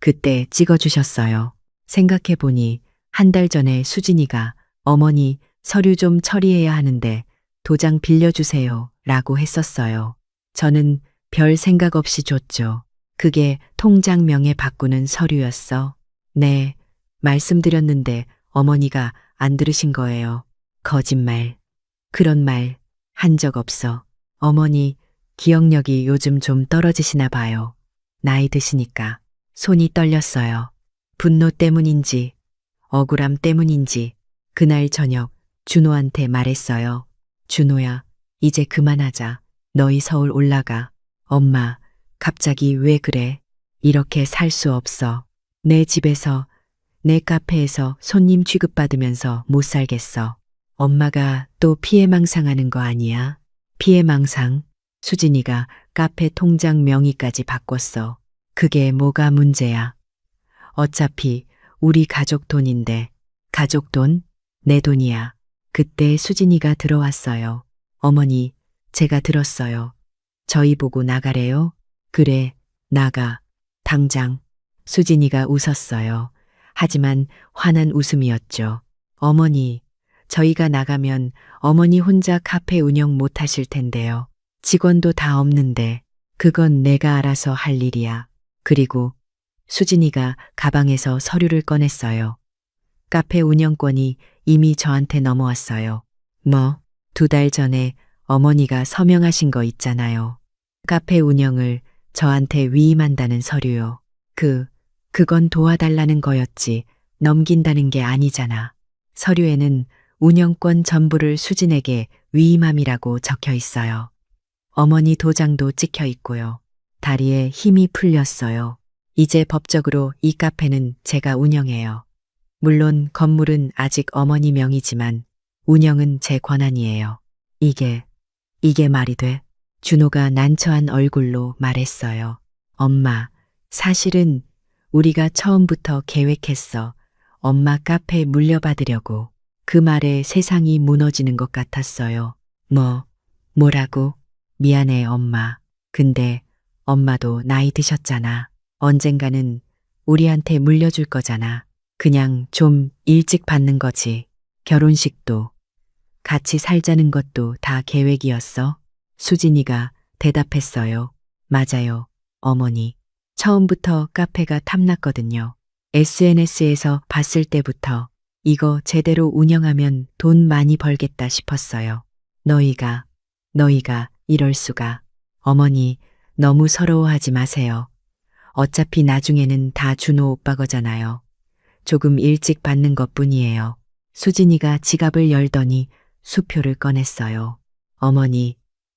그때 찍어주셨어요. 생각해보니 한 달 전에 수진이가 어머니 서류 좀 처리해야 하는데 도장 빌려주세요 라고 했었어요. 저는 별 생각 없이 줬죠. 그게 통장명에 바꾸는 서류였어. 네, 말씀드렸는데 어머니가 안 들으신 거예요. 거짓말. 그런 말 한 적 없어. 어머니 기억력이 요즘 좀 떨어지시나 봐요. 나이 드시니까. 손이 떨렸어요. 분노 때문인지 억울함 때문인지 그날 저녁 준호한테 말했어요. 준호야, 이제 그만하자. 너희 서울 올라가. 엄마, 갑자기 왜 그래? 이렇게 살 수 없어. 내 집에서, 내 카페에서 손님 취급받으면서 못 살겠어. 엄마가 또 피해망상하는 거 아니야? 피해망상? 수진이가 카페 통장 명의까지 바꿨어. 그게 뭐가 문제야? 어차피 우리 가족 돈인데. 가족 돈? 내 돈이야. 그때 수진이가 들어왔어요. 어머니, 제가 들었어요. 저희 보고 나가래요? 그래, 나가. 당장. 수진이가 웃었어요. 하지만 화난 웃음이었죠. 어머니, 저희가 나가면 어머니 혼자 카페 운영 못 하실 텐데요. 직원도 다 없는데 그건 내가 알아서 할 일이야. 그리고 수진이가 가방에서 서류를 꺼냈어요. 카페 운영권이 이미 저한테 넘어왔어요. 뭐, 2달 전에 어머니가 서명하신 거 있잖아요. 카페 운영을 저한테 위임한다는 서류요. 그건 도와달라는 거였지 넘긴다는 게 아니잖아. 서류에는 운영권 전부를 수진에게 위임함이라고 적혀 있어요. 어머니 도장도 찍혀 있고요. 다리에 힘이 풀렸어요. 이제 법적으로 이 카페는 제가 운영해요. 물론 건물은 아직 어머니 명의지만 운영은 제 권한이에요. 이게 말이 돼? 준호가 난처한 얼굴로 말했어요. 엄마, 사실은 우리가 처음부터 계획했어. 엄마 카페 물려받으려고. 그 말에 세상이 무너지는 것 같았어요. 뭐라고? 미안해, 엄마. 근데 엄마도 나이 드셨잖아. 언젠가는 우리한테 물려줄 거잖아. 그냥 좀 일찍 받는 거지. 결혼식도, 같이 살자는 것도 다 계획이었어. 수진이가 대답했어요. 맞아요, 어머니. 처음부터 카페가 탐났거든요. SNS에서 봤을 때부터 이거 제대로 운영하면 돈 많이 벌겠다 싶었어요. 너희가 이럴 수가. 어머니, 너무 서러워하지 마세요. 어차피 나중에는 다 준호 오빠 거잖아요. 조금 일찍 받는 것뿐이에요. 수진이가 지갑을 열더니 수표를 꺼냈어요. 어머니,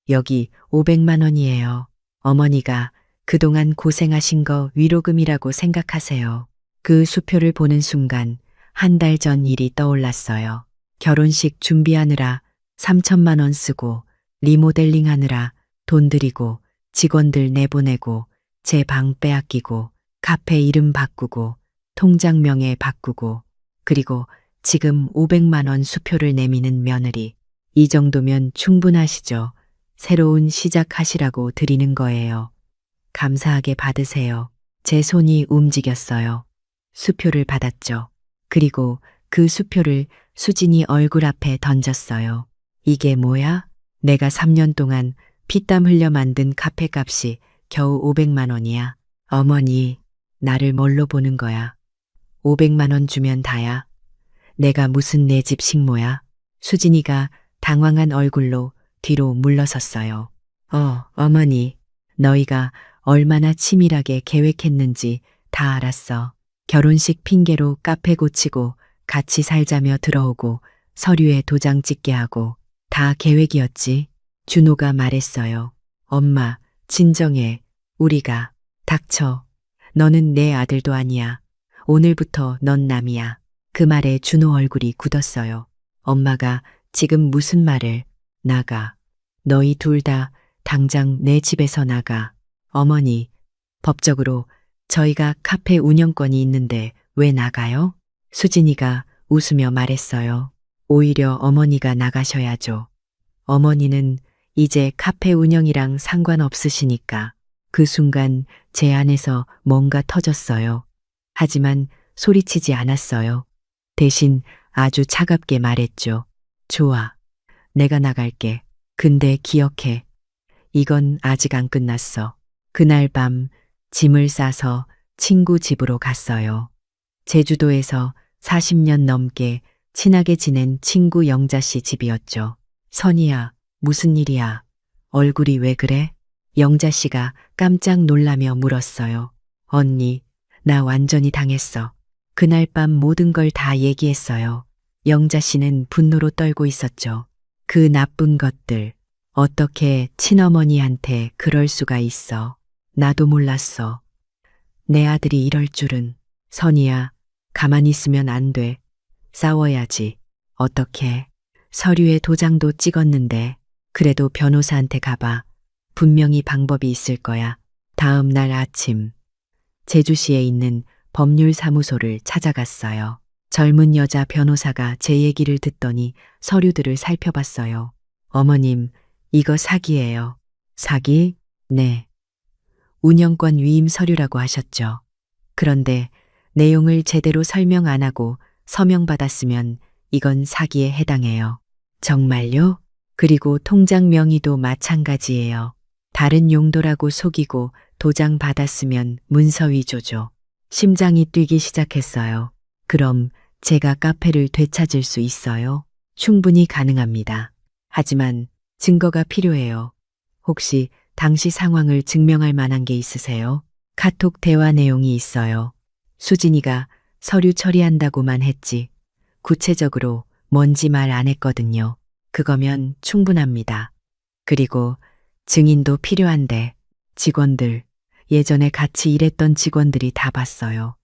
여기 500만 원이에요. 어머니가 그동안 고생하신 거 위로금이라고 생각하세요. 그 수표를 보는 순간 한 달 전 일이 떠올랐어요. 결혼식 준비하느라 3천만 원 쓰고 리모델링 하느라 돈 들이고 직원들 내보내고 제 방 빼앗기고 카페 이름 바꾸고 통장 명예 바꾸고 그리고 지금 500만 원 수표를 내미는 며느리. 이 정도면 충분하시죠? 새로운 시작하시라고 드리는 거예요. 감사하게 받으세요. 제 손이 움직였어요. 수표를 받았죠. 그리고 그 수표를 수진이 얼굴 앞에 던졌어요. 이게 뭐야? 내가 3년 동안 피땀 흘려 만든 카페 값이 겨우 500만 원이야. 어머니, 나를 뭘로 보는 거야? 500만 원 주면 다야. 내가 무슨 내 집 식모야? 수진이가 당황한 얼굴로 뒤로 물러섰어요. 어머니, 너희가 얼마나 치밀하게 계획했는지 다 알았어. 결혼식 핑계로 카페 고치고 같이 살자며 들어오고 서류에 도장 찍게 하고 다 계획이었지. 준호가 말했어요. 엄마, 진정해. 우리가. 닥쳐. 너는 내 아들도 아니야. 오늘부터 넌 남이야. 그 말에 준호 얼굴이 굳었어요. 엄마가 지금 무슨 말을. 나가. 너희 둘 다 당장 내 집에서 나가. 어머니, 법적으로 저희가 카페 운영권이 있는데 왜 나가요? 수진이가 웃으며 말했어요. 오히려 어머니가 나가셔야죠. 어머니는 이제 카페 운영이랑 상관없으시니까. 그 순간 제 안에서 뭔가 터졌어요. 하지만 소리치지 않았어요. 대신 아주 차갑게 말했죠. 좋아. 내가 나갈게. 근데 기억해. 이건 아직 안 끝났어. 그날 밤 짐을 싸서 친구 집으로 갔어요. 제주도에서 40년 넘게 친하게 지낸 친구 영자 씨 집이었죠. 선이야, 무슨 일이야? 얼굴이 왜 그래? 영자 씨가 깜짝 놀라며 물었어요. 언니, 나 완전히 당했어. 그날 밤 모든 걸 다 얘기했어요. 영자 씨는 분노로 떨고 있었죠. 그 나쁜 것들. 어떻게 친어머니한테 그럴 수가 있어. 나도 몰랐어. 내 아들이 이럴 줄은. 선이야, 가만히 있으면 안 돼. 싸워야지. 어떻게? 서류에 도장도 찍었는데. 그래도 변호사한테 가봐. 분명히 방법이 있을 거야. 다음 날 아침. 제주시에 있는 법률사무소를 찾아갔어요. 젊은 여자 변호사가 제 얘기를 듣더니 서류들을 살펴봤어요. 어머님, 이거 사기예요. 사기? 네. 운영권 위임 서류라고 하셨죠. 그런데 내용을 제대로 설명 안 하고 서명받았으면 이건 사기에 해당해요. 정말요? 그리고 통장 명의도 마찬가지예요. 다른 용도라고 속이고 도장 받았으면 문서위조죠. 심장이 뛰기 시작했어요. 그럼 제가 카페를 되찾을 수 있어요? 충분히 가능합니다. 하지만 증거가 필요해요. 혹시 당시 상황을 증명할 만한 게 있으세요? 카톡 대화 내용이 있어요. 수진이가 서류 처리한다고만 했지. 구체적으로 뭔지 말 안 했거든요. 그거면 충분합니다. 그리고 증인도 필요한데 직원들, 예전에 같이 일했던 직원들이 다 봤어요.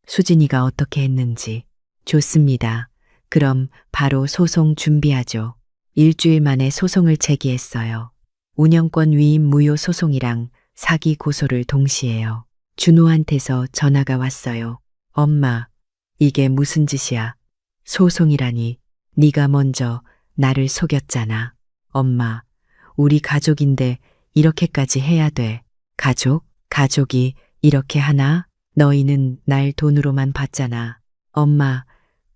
수진이가 어떻게 했는지. 좋습니다. 그럼 바로 소송 준비하죠. 일주일 만에 소송을 제기했어요. 운영권 위임 무효 소송이랑 사기 고소를 동시에요. 준호한테서 전화가 왔어요. 엄마, 이게 무슨 짓이야? 소송이라니. 네가 먼저 나를 속였잖아. 엄마, 우리 가족인데 이렇게까지 해야 돼. 가족? 가족이 이렇게 하나? 너희는 날 돈으로만 봤잖아. 엄마,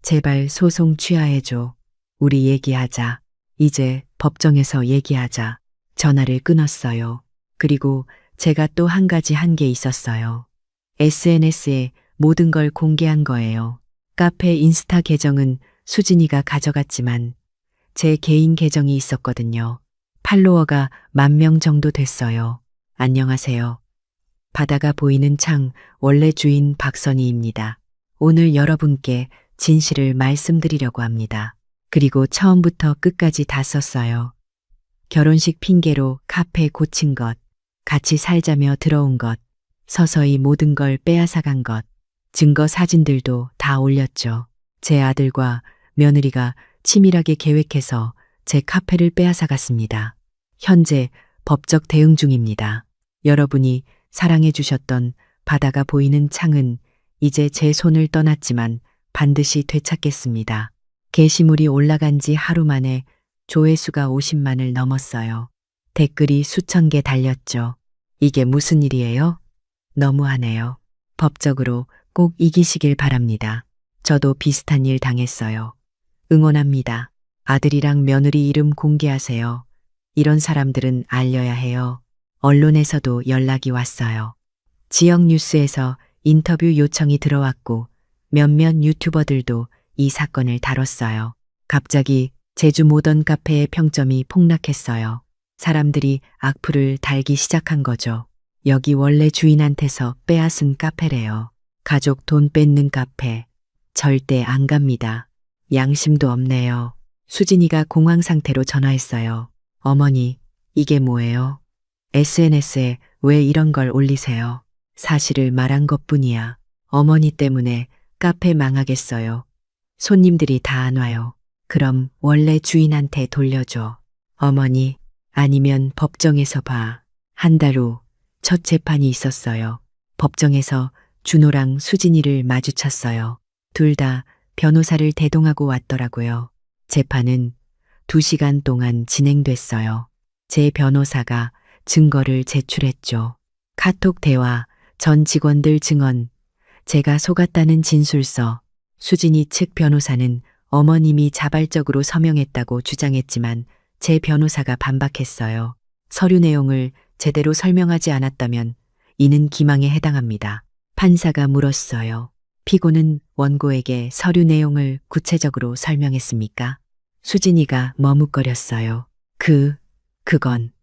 제발 소송 취하해줘. 우리 얘기하자. 이제 법정에서 얘기하자. 전화를 끊었어요. 그리고 제가 또 한 가지 한 게 있었어요. SNS에 모든 걸 공개한 거예요. 카페 인스타 계정은 수진이가 가져갔지만 제 개인 계정이 있었거든요. 팔로워가 10,000명 정도 됐어요. 안녕하세요. 바다가 보이는 창 원래 주인 박선희입니다. 오늘 여러분께 진실을 말씀드리려고 합니다. 그리고 처음부터 끝까지 다 썼어요. 결혼식 핑계로 카페 고친 것, 같이 살자며 들어온 것, 서서히 모든 걸 빼앗아간 것, 증거 사진들도 다 올렸죠. 제 아들과 며느리가 치밀하게 계획해서 제 카페를 빼앗아갔습니다. 현재 법적 대응 중입니다. 여러분이 사랑해 주셨던 바다가 보이는 창은 이제 제 손을 떠났지만 반드시 되찾겠습니다. 게시물이 올라간 지 하루 만에 조회수가 50만을 넘었어요. 댓글이 수천 개 달렸죠. 이게 무슨 일이에요? 너무하네요. 법적으로 꼭 이기시길 바랍니다. 저도 비슷한 일 당했어요. 응원합니다. 아들이랑 며느리 이름 공개하세요. 이런 사람들은 알려야 해요. 언론에서도 연락이 왔어요. 지역 뉴스에서 인터뷰 요청이 들어왔고 몇몇 유튜버들도 이 사건을 다뤘어요. 갑자기 제주 모던 카페의 평점이 폭락했어요. 사람들이 악플을 달기 시작한 거죠. 여기 원래 주인한테서 빼앗은 카페래요. 가족 돈 뺏는 카페. 절대 안 갑니다. 양심도 없네요. 수진이가 공황 상태로 전화했어요. 어머니, 이게 뭐예요? SNS에 왜 이런 걸 올리세요? 사실을 말한 것뿐이야. 어머니 때문에 카페 망하겠어요. 손님들이 다 안 와요. 그럼 원래 주인한테 돌려줘. 어머니, 아니면 법정에서 봐. 한 달 후 첫 재판이 있었어요. 법정에서 준호랑 수진이를 마주쳤어요. 둘 다 변호사를 대동하고 왔더라고요. 재판은 2시간 동안 진행됐어요. 제 변호사가 증거를 제출했죠. 카톡 대화, 전 직원들 증언, 제가 속았다는 진술서. 수진이 측 변호사는 어머님이 자발적으로 서명했다고 주장했지만 제 변호사가 반박했어요. 서류 내용을 제대로 설명하지 않았다면 이는 기망에 해당합니다. 판사가 물었어요. 피고는 원고에게 서류 내용을 구체적으로 설명했습니까? 수진이가 머뭇거렸어요. 그건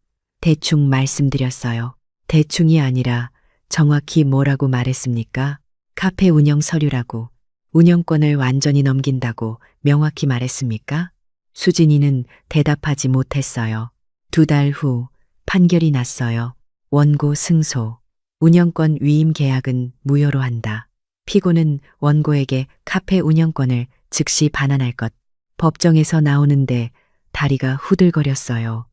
대충 말씀드렸어요. 대충이 아니라 정확히 뭐라고 말했습니까? 카페 운영 서류라고, 운영권을 완전히 넘긴다고 명확히 말했습니까? 수진이는 대답하지 못했어요. 2달 후 판결이 났어요. 원고 승소, 운영권 위임 계약은 무효로 한다. 피고는 원고에게 카페 운영권을 즉시 반환할 것. 법정에서 나오는데 다리가 후들거렸어요.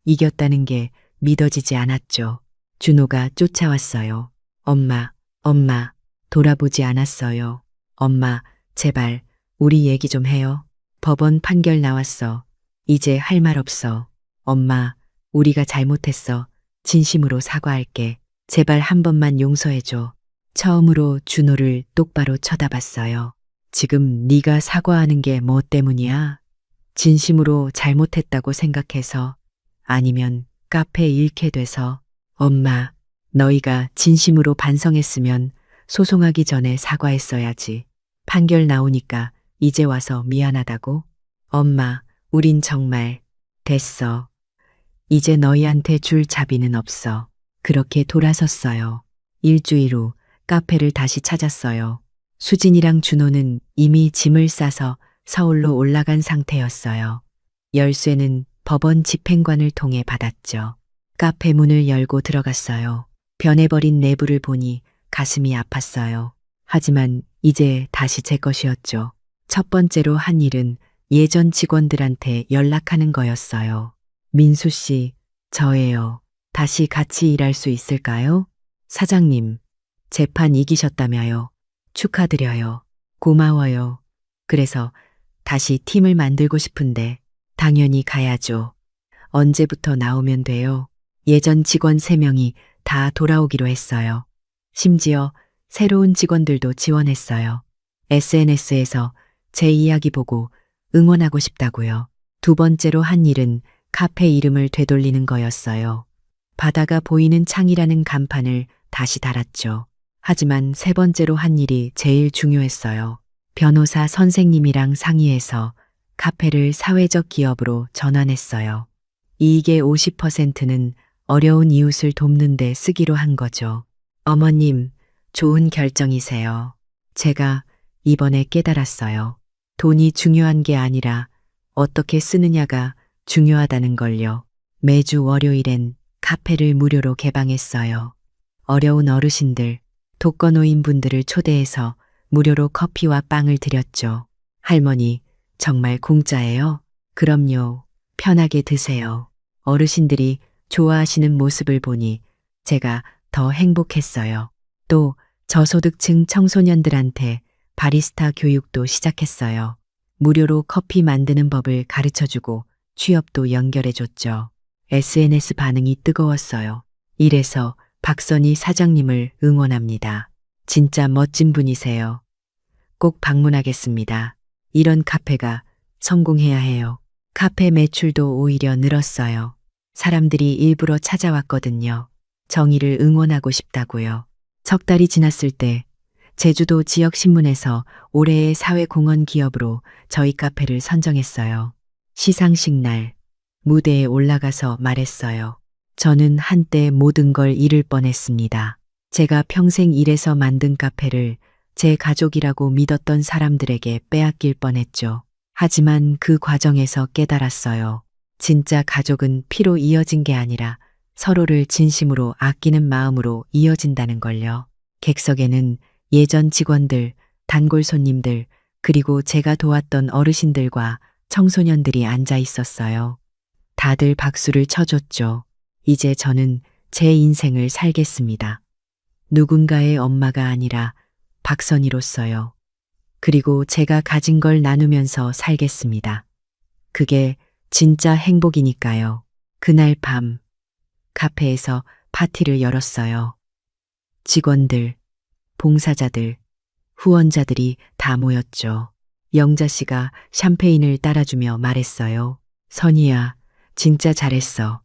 이겼다는 게 믿어지지 않았죠. 준호가 쫓아왔어요. 엄마, 돌아보지 않았어요. 엄마, 제발 우리 얘기 좀 해요. 법원 판결 나왔어. 이제 할 말 없어. 엄마, 우리가 잘못했어. 진심으로 사과할게. 제발 한 번만 용서해줘. 처음으로 준호를 똑바로 쳐다봤어요. 지금 네가 사과하는 게 뭐 때문이야? 진심으로 잘못했다고 생각해서, 아니면 카페 잃게 돼서. 엄마, 너희가 진심으로 반성했으면 소송하기 전에 사과했어야지. 판결 나오니까 이제 와서 미안하다고? 엄마, 우린 정말 됐어. 이제 너희한테 줄 자비는 없어. 그렇게 돌아섰어요. 일주일 후 카페를 다시 찾았어요. 수진이랑 준호는 이미 짐을 싸서 서울로 올라간 상태였어요. 열쇠는 법원 집행관을 통해 받았죠. 카페 문을 열고 들어갔어요. 변해버린 내부를 보니 가슴이 아팠어요. 하지만 이제 다시 제 것이었죠. 첫 번째로 한 일은 예전 직원들한테 연락하는 거였어요. 민수 씨, 저예요. 다시 같이 일할 수 있을까요? 사장님, 재판 이기셨다며요. 축하드려요. 고마워요. 그래서 다시 팀을 만들고 싶은데 당연히 가야죠. 언제부터 나오면 돼요? 예전 직원 3명이 다 돌아오기로 했어요. 심지어 새로운 직원들도 지원했어요. SNS에서 제 이야기 보고 응원하고 싶다고요. 두 번째로 한 일은 카페 이름을 되돌리는 거였어요. 바다가 보이는 창이라는 간판을 다시 달았죠. 하지만 세 번째로 한 일이 제일 중요했어요. 변호사 선생님이랑 상의해서 카페를 사회적 기업으로 전환했어요. 이익의 50%는 어려운 이웃을 돕는 데 쓰기로 한 거죠. 어머님, 좋은 결정이세요. 제가 이번에 깨달았어요. 돈이 중요한 게 아니라 어떻게 쓰느냐가 중요하다는 걸요. 매주 월요일엔 카페를 무료로 개방했어요. 어려운 어르신들, 독거노인분들을 초대해서 무료로 커피와 빵을 드렸죠. 할머니, 정말 공짜예요? 그럼요. 편하게 드세요. 어르신들이 좋아하시는 모습을 보니 제가 더 행복했어요. 또 저소득층 청소년들한테 바리스타 교육도 시작했어요. 무료로 커피 만드는 법을 가르쳐주고 취업도 연결해줬죠. SNS 반응이 뜨거웠어요. 이래서 박선희 사장님을 응원합니다. 진짜 멋진 분이세요. 꼭 방문하겠습니다. 이런 카페가 성공해야 해요. 카페 매출도 오히려 늘었어요. 사람들이 일부러 찾아왔거든요. 정의를 응원하고 싶다고요. 석 달이 지났을 때 제주도 지역신문에서 올해의 사회공헌 기업으로 저희 카페를 선정했어요. 시상식 날 무대에 올라가서 말했어요. 저는 한때 모든 걸 잃을 뻔했습니다. 제가 평생 일해서 만든 카페를 제 가족이라고 믿었던 사람들에게 빼앗길 뻔했죠. 하지만 그 과정에서 깨달았어요. 진짜 가족은 피로 이어진 게 아니라 서로를 진심으로 아끼는 마음으로 이어진다는 걸요. 객석에는 예전 직원들, 단골 손님들, 그리고 제가 도왔던 어르신들과 청소년들이 앉아 있었어요. 다들 박수를 쳐줬죠. 이제 저는 제 인생을 살겠습니다. 누군가의 엄마가 아니라 박선희로서요. 그리고 제가 가진 걸 나누면서 살겠습니다. 그게 진짜 행복이니까요. 그날 밤 카페에서 파티를 열었어요. 직원들, 봉사자들, 후원자들이 다 모였죠. 영자 씨가 샴페인을 따라주며 말했어요. 선희야, 진짜 잘했어.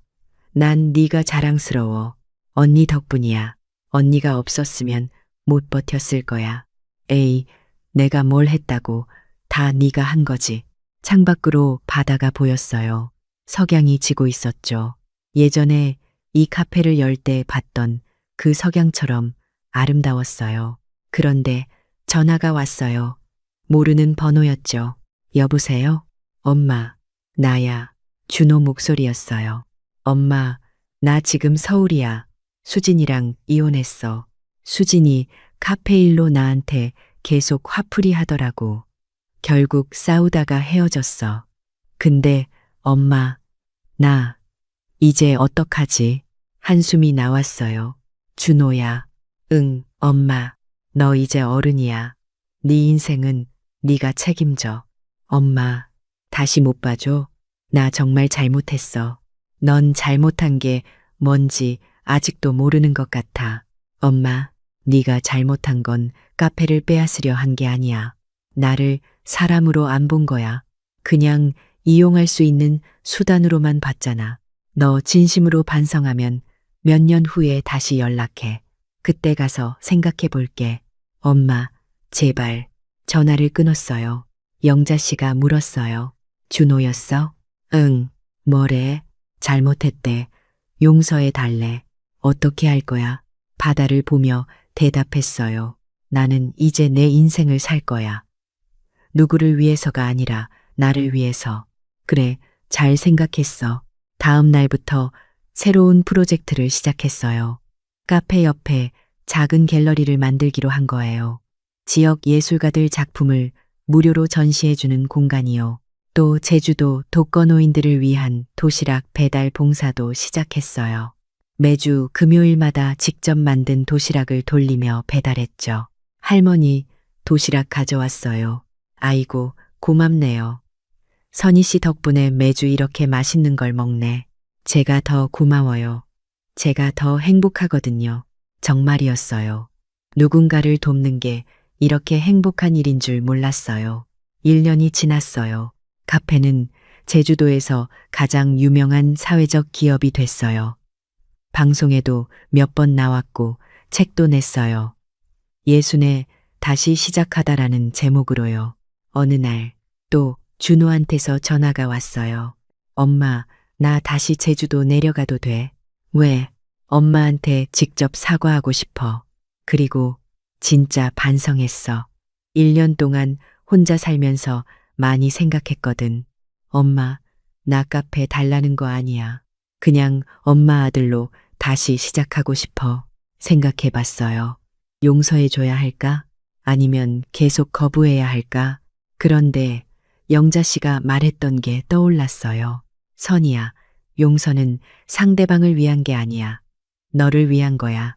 난 네가 자랑스러워. 언니 덕분이야. 언니가 없었으면 못 버텼을 거야. 에이, 내가 뭘 했다고. 다 네가 한 거지. 창밖으로 바다가 보였어요. 석양이 지고 있었죠. 예전에 이 카페를 열 때 봤던 그 석양처럼 아름다웠어요. 그런데 전화가 왔어요. 모르는 번호였죠. 여보세요? 엄마, 나야. 준호 목소리였어요. 엄마, 나 지금 서울이야. 수진이랑 이혼했어. 수진이 카페 일로 나한테 계속 화풀이 하더라고. 결국 싸우다가 헤어졌어. 근데 엄마, 나 이제 어떡하지? 한숨이 나왔어요. 준호야. 응, 엄마. 너 이제 어른이야. 네 인생은 네가 책임져. 엄마, 다시 못 봐줘. 나 정말 잘못했어. 넌 잘못한 게 뭔지 아직도 모르는 것 같아. 엄마, 네가 잘못한 건 카페를 빼앗으려 한 게 아니야. 나를 사람으로 안 본 거야. 그냥 이용할 수 있는 수단으로만 봤잖아. 너 진심으로 반성하면 몇 년 후에 다시 연락해. 그때 가서 생각해 볼게. 엄마, 제발. 전화를 끊었어요. 영자 씨가 물었어요. 준호였어? 응. 뭐래? 잘못했대. 용서해 달래. 어떻게 할 거야? 바다를 보며 대답했어요. 나는 이제 내 인생을 살 거야. 누구를 위해서가 아니라 나를 위해서. 그래, 잘 생각했어. 다음 날부터 새로운 프로젝트를 시작했어요. 카페 옆에 작은 갤러리를 만들기로 한 거예요. 지역 예술가들 작품을 무료로 전시해주는 공간이요. 또 제주도 독거노인들을 위한 도시락 배달 봉사도 시작했어요. 매주 금요일마다 직접 만든 도시락을 돌리며 배달했죠. 할머니, 도시락 가져왔어요. 아이고, 고맙네요. 선희 씨 덕분에 매주 이렇게 맛있는 걸 먹네. 제가 더 고마워요. 제가 더 행복하거든요. 정말이었어요. 누군가를 돕는 게 이렇게 행복한 일인 줄 몰랐어요. 1년이 지났어요. 카페는 제주도에서 가장 유명한 사회적 기업이 됐어요. 방송에도 몇 번 나왔고 책도 냈어요. 예순에 다시 시작하다라는 제목으로요. 어느 날 또 준호한테서 전화가 왔어요. 엄마, 나 다시 제주도 내려가도 돼? 왜? 엄마한테 직접 사과하고 싶어. 그리고 진짜 반성했어. 1년 동안 혼자 살면서 많이 생각했거든. 엄마, 나 카페 달라는 거 아니야. 그냥 엄마 아들로 다시 시작하고 싶어. 생각해 봤어요. 용서해줘야 할까? 아니면 계속 거부해야 할까? 그런데 영자 씨가 말했던 게 떠올랐어요. 선희야, 용서는 상대방을 위한 게 아니야. 너를 위한 거야.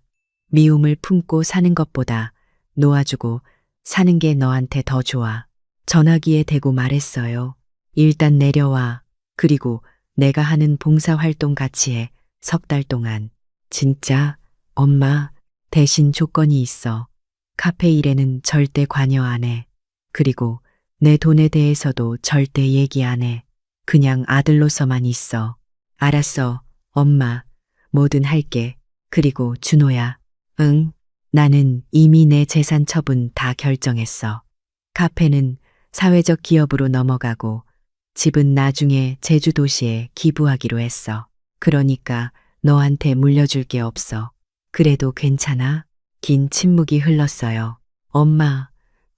미움을 품고 사는 것보다 놓아주고 사는 게 너한테 더 좋아. 전화기에 대고 말했어요. 일단 내려와. 그리고 내가 하는 봉사활동 같이 해. 3달 동안. 진짜? 엄마, 대신 조건이 있어. 카페 일에는 절대 관여 안 해. 그리고 내 돈에 대해서도 절대 얘기 안 해. 그냥 아들로서만 있어. 알았어, 엄마. 뭐든 할게. 그리고 준호야. 응, 나는 이미 내 재산 처분 다 결정했어. 카페는 사회적 기업으로 넘어가고 집은 나중에 제주도시에 기부하기로 했어. 그러니까 너한테 물려줄 게 없어. 그래도 괜찮아? 긴 침묵이 흘렀어요. 엄마,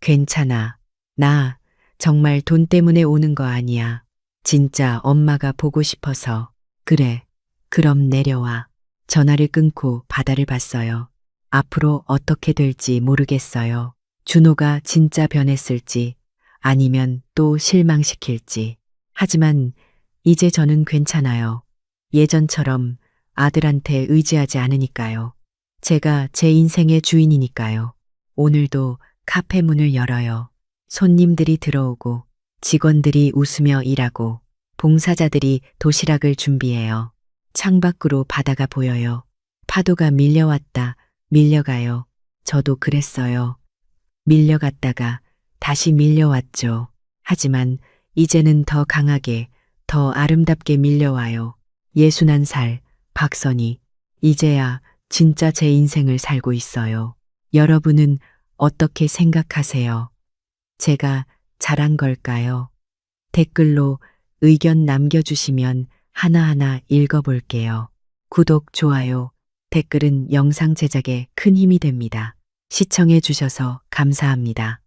괜찮아. 나 정말 돈 때문에 오는 거 아니야. 진짜 엄마가 보고 싶어서. 그래. 그럼 내려와. 전화를 끊고 바다를 봤어요. 앞으로 어떻게 될지 모르겠어요. 준호가 진짜 변했을지 아니면 또 실망시킬지. 하지만 이제 저는 괜찮아요. 예전처럼 아들한테 의지하지 않으니까요. 제가 제 인생의 주인이니까요. 오늘도 카페 문을 열어요. 손님들이 들어오고 직원들이 웃으며 일하고 봉사자들이 도시락을 준비해요. 창밖으로 바다가 보여요. 파도가 밀려왔다, 밀려가요. 저도 그랬어요. 밀려갔다가 다시 밀려왔죠. 하지만 이제는 더 강하게, 더 아름답게 밀려와요. 61살, 박선희. 이제야 진짜 제 인생을 살고 있어요. 여러분은 어떻게 생각하세요? 제가 잘한 걸까요? 댓글로 의견 남겨주시면 하나하나 읽어볼게요. 구독, 좋아요, 댓글은 영상 제작에 큰 힘이 됩니다. 시청해 주셔서 감사합니다.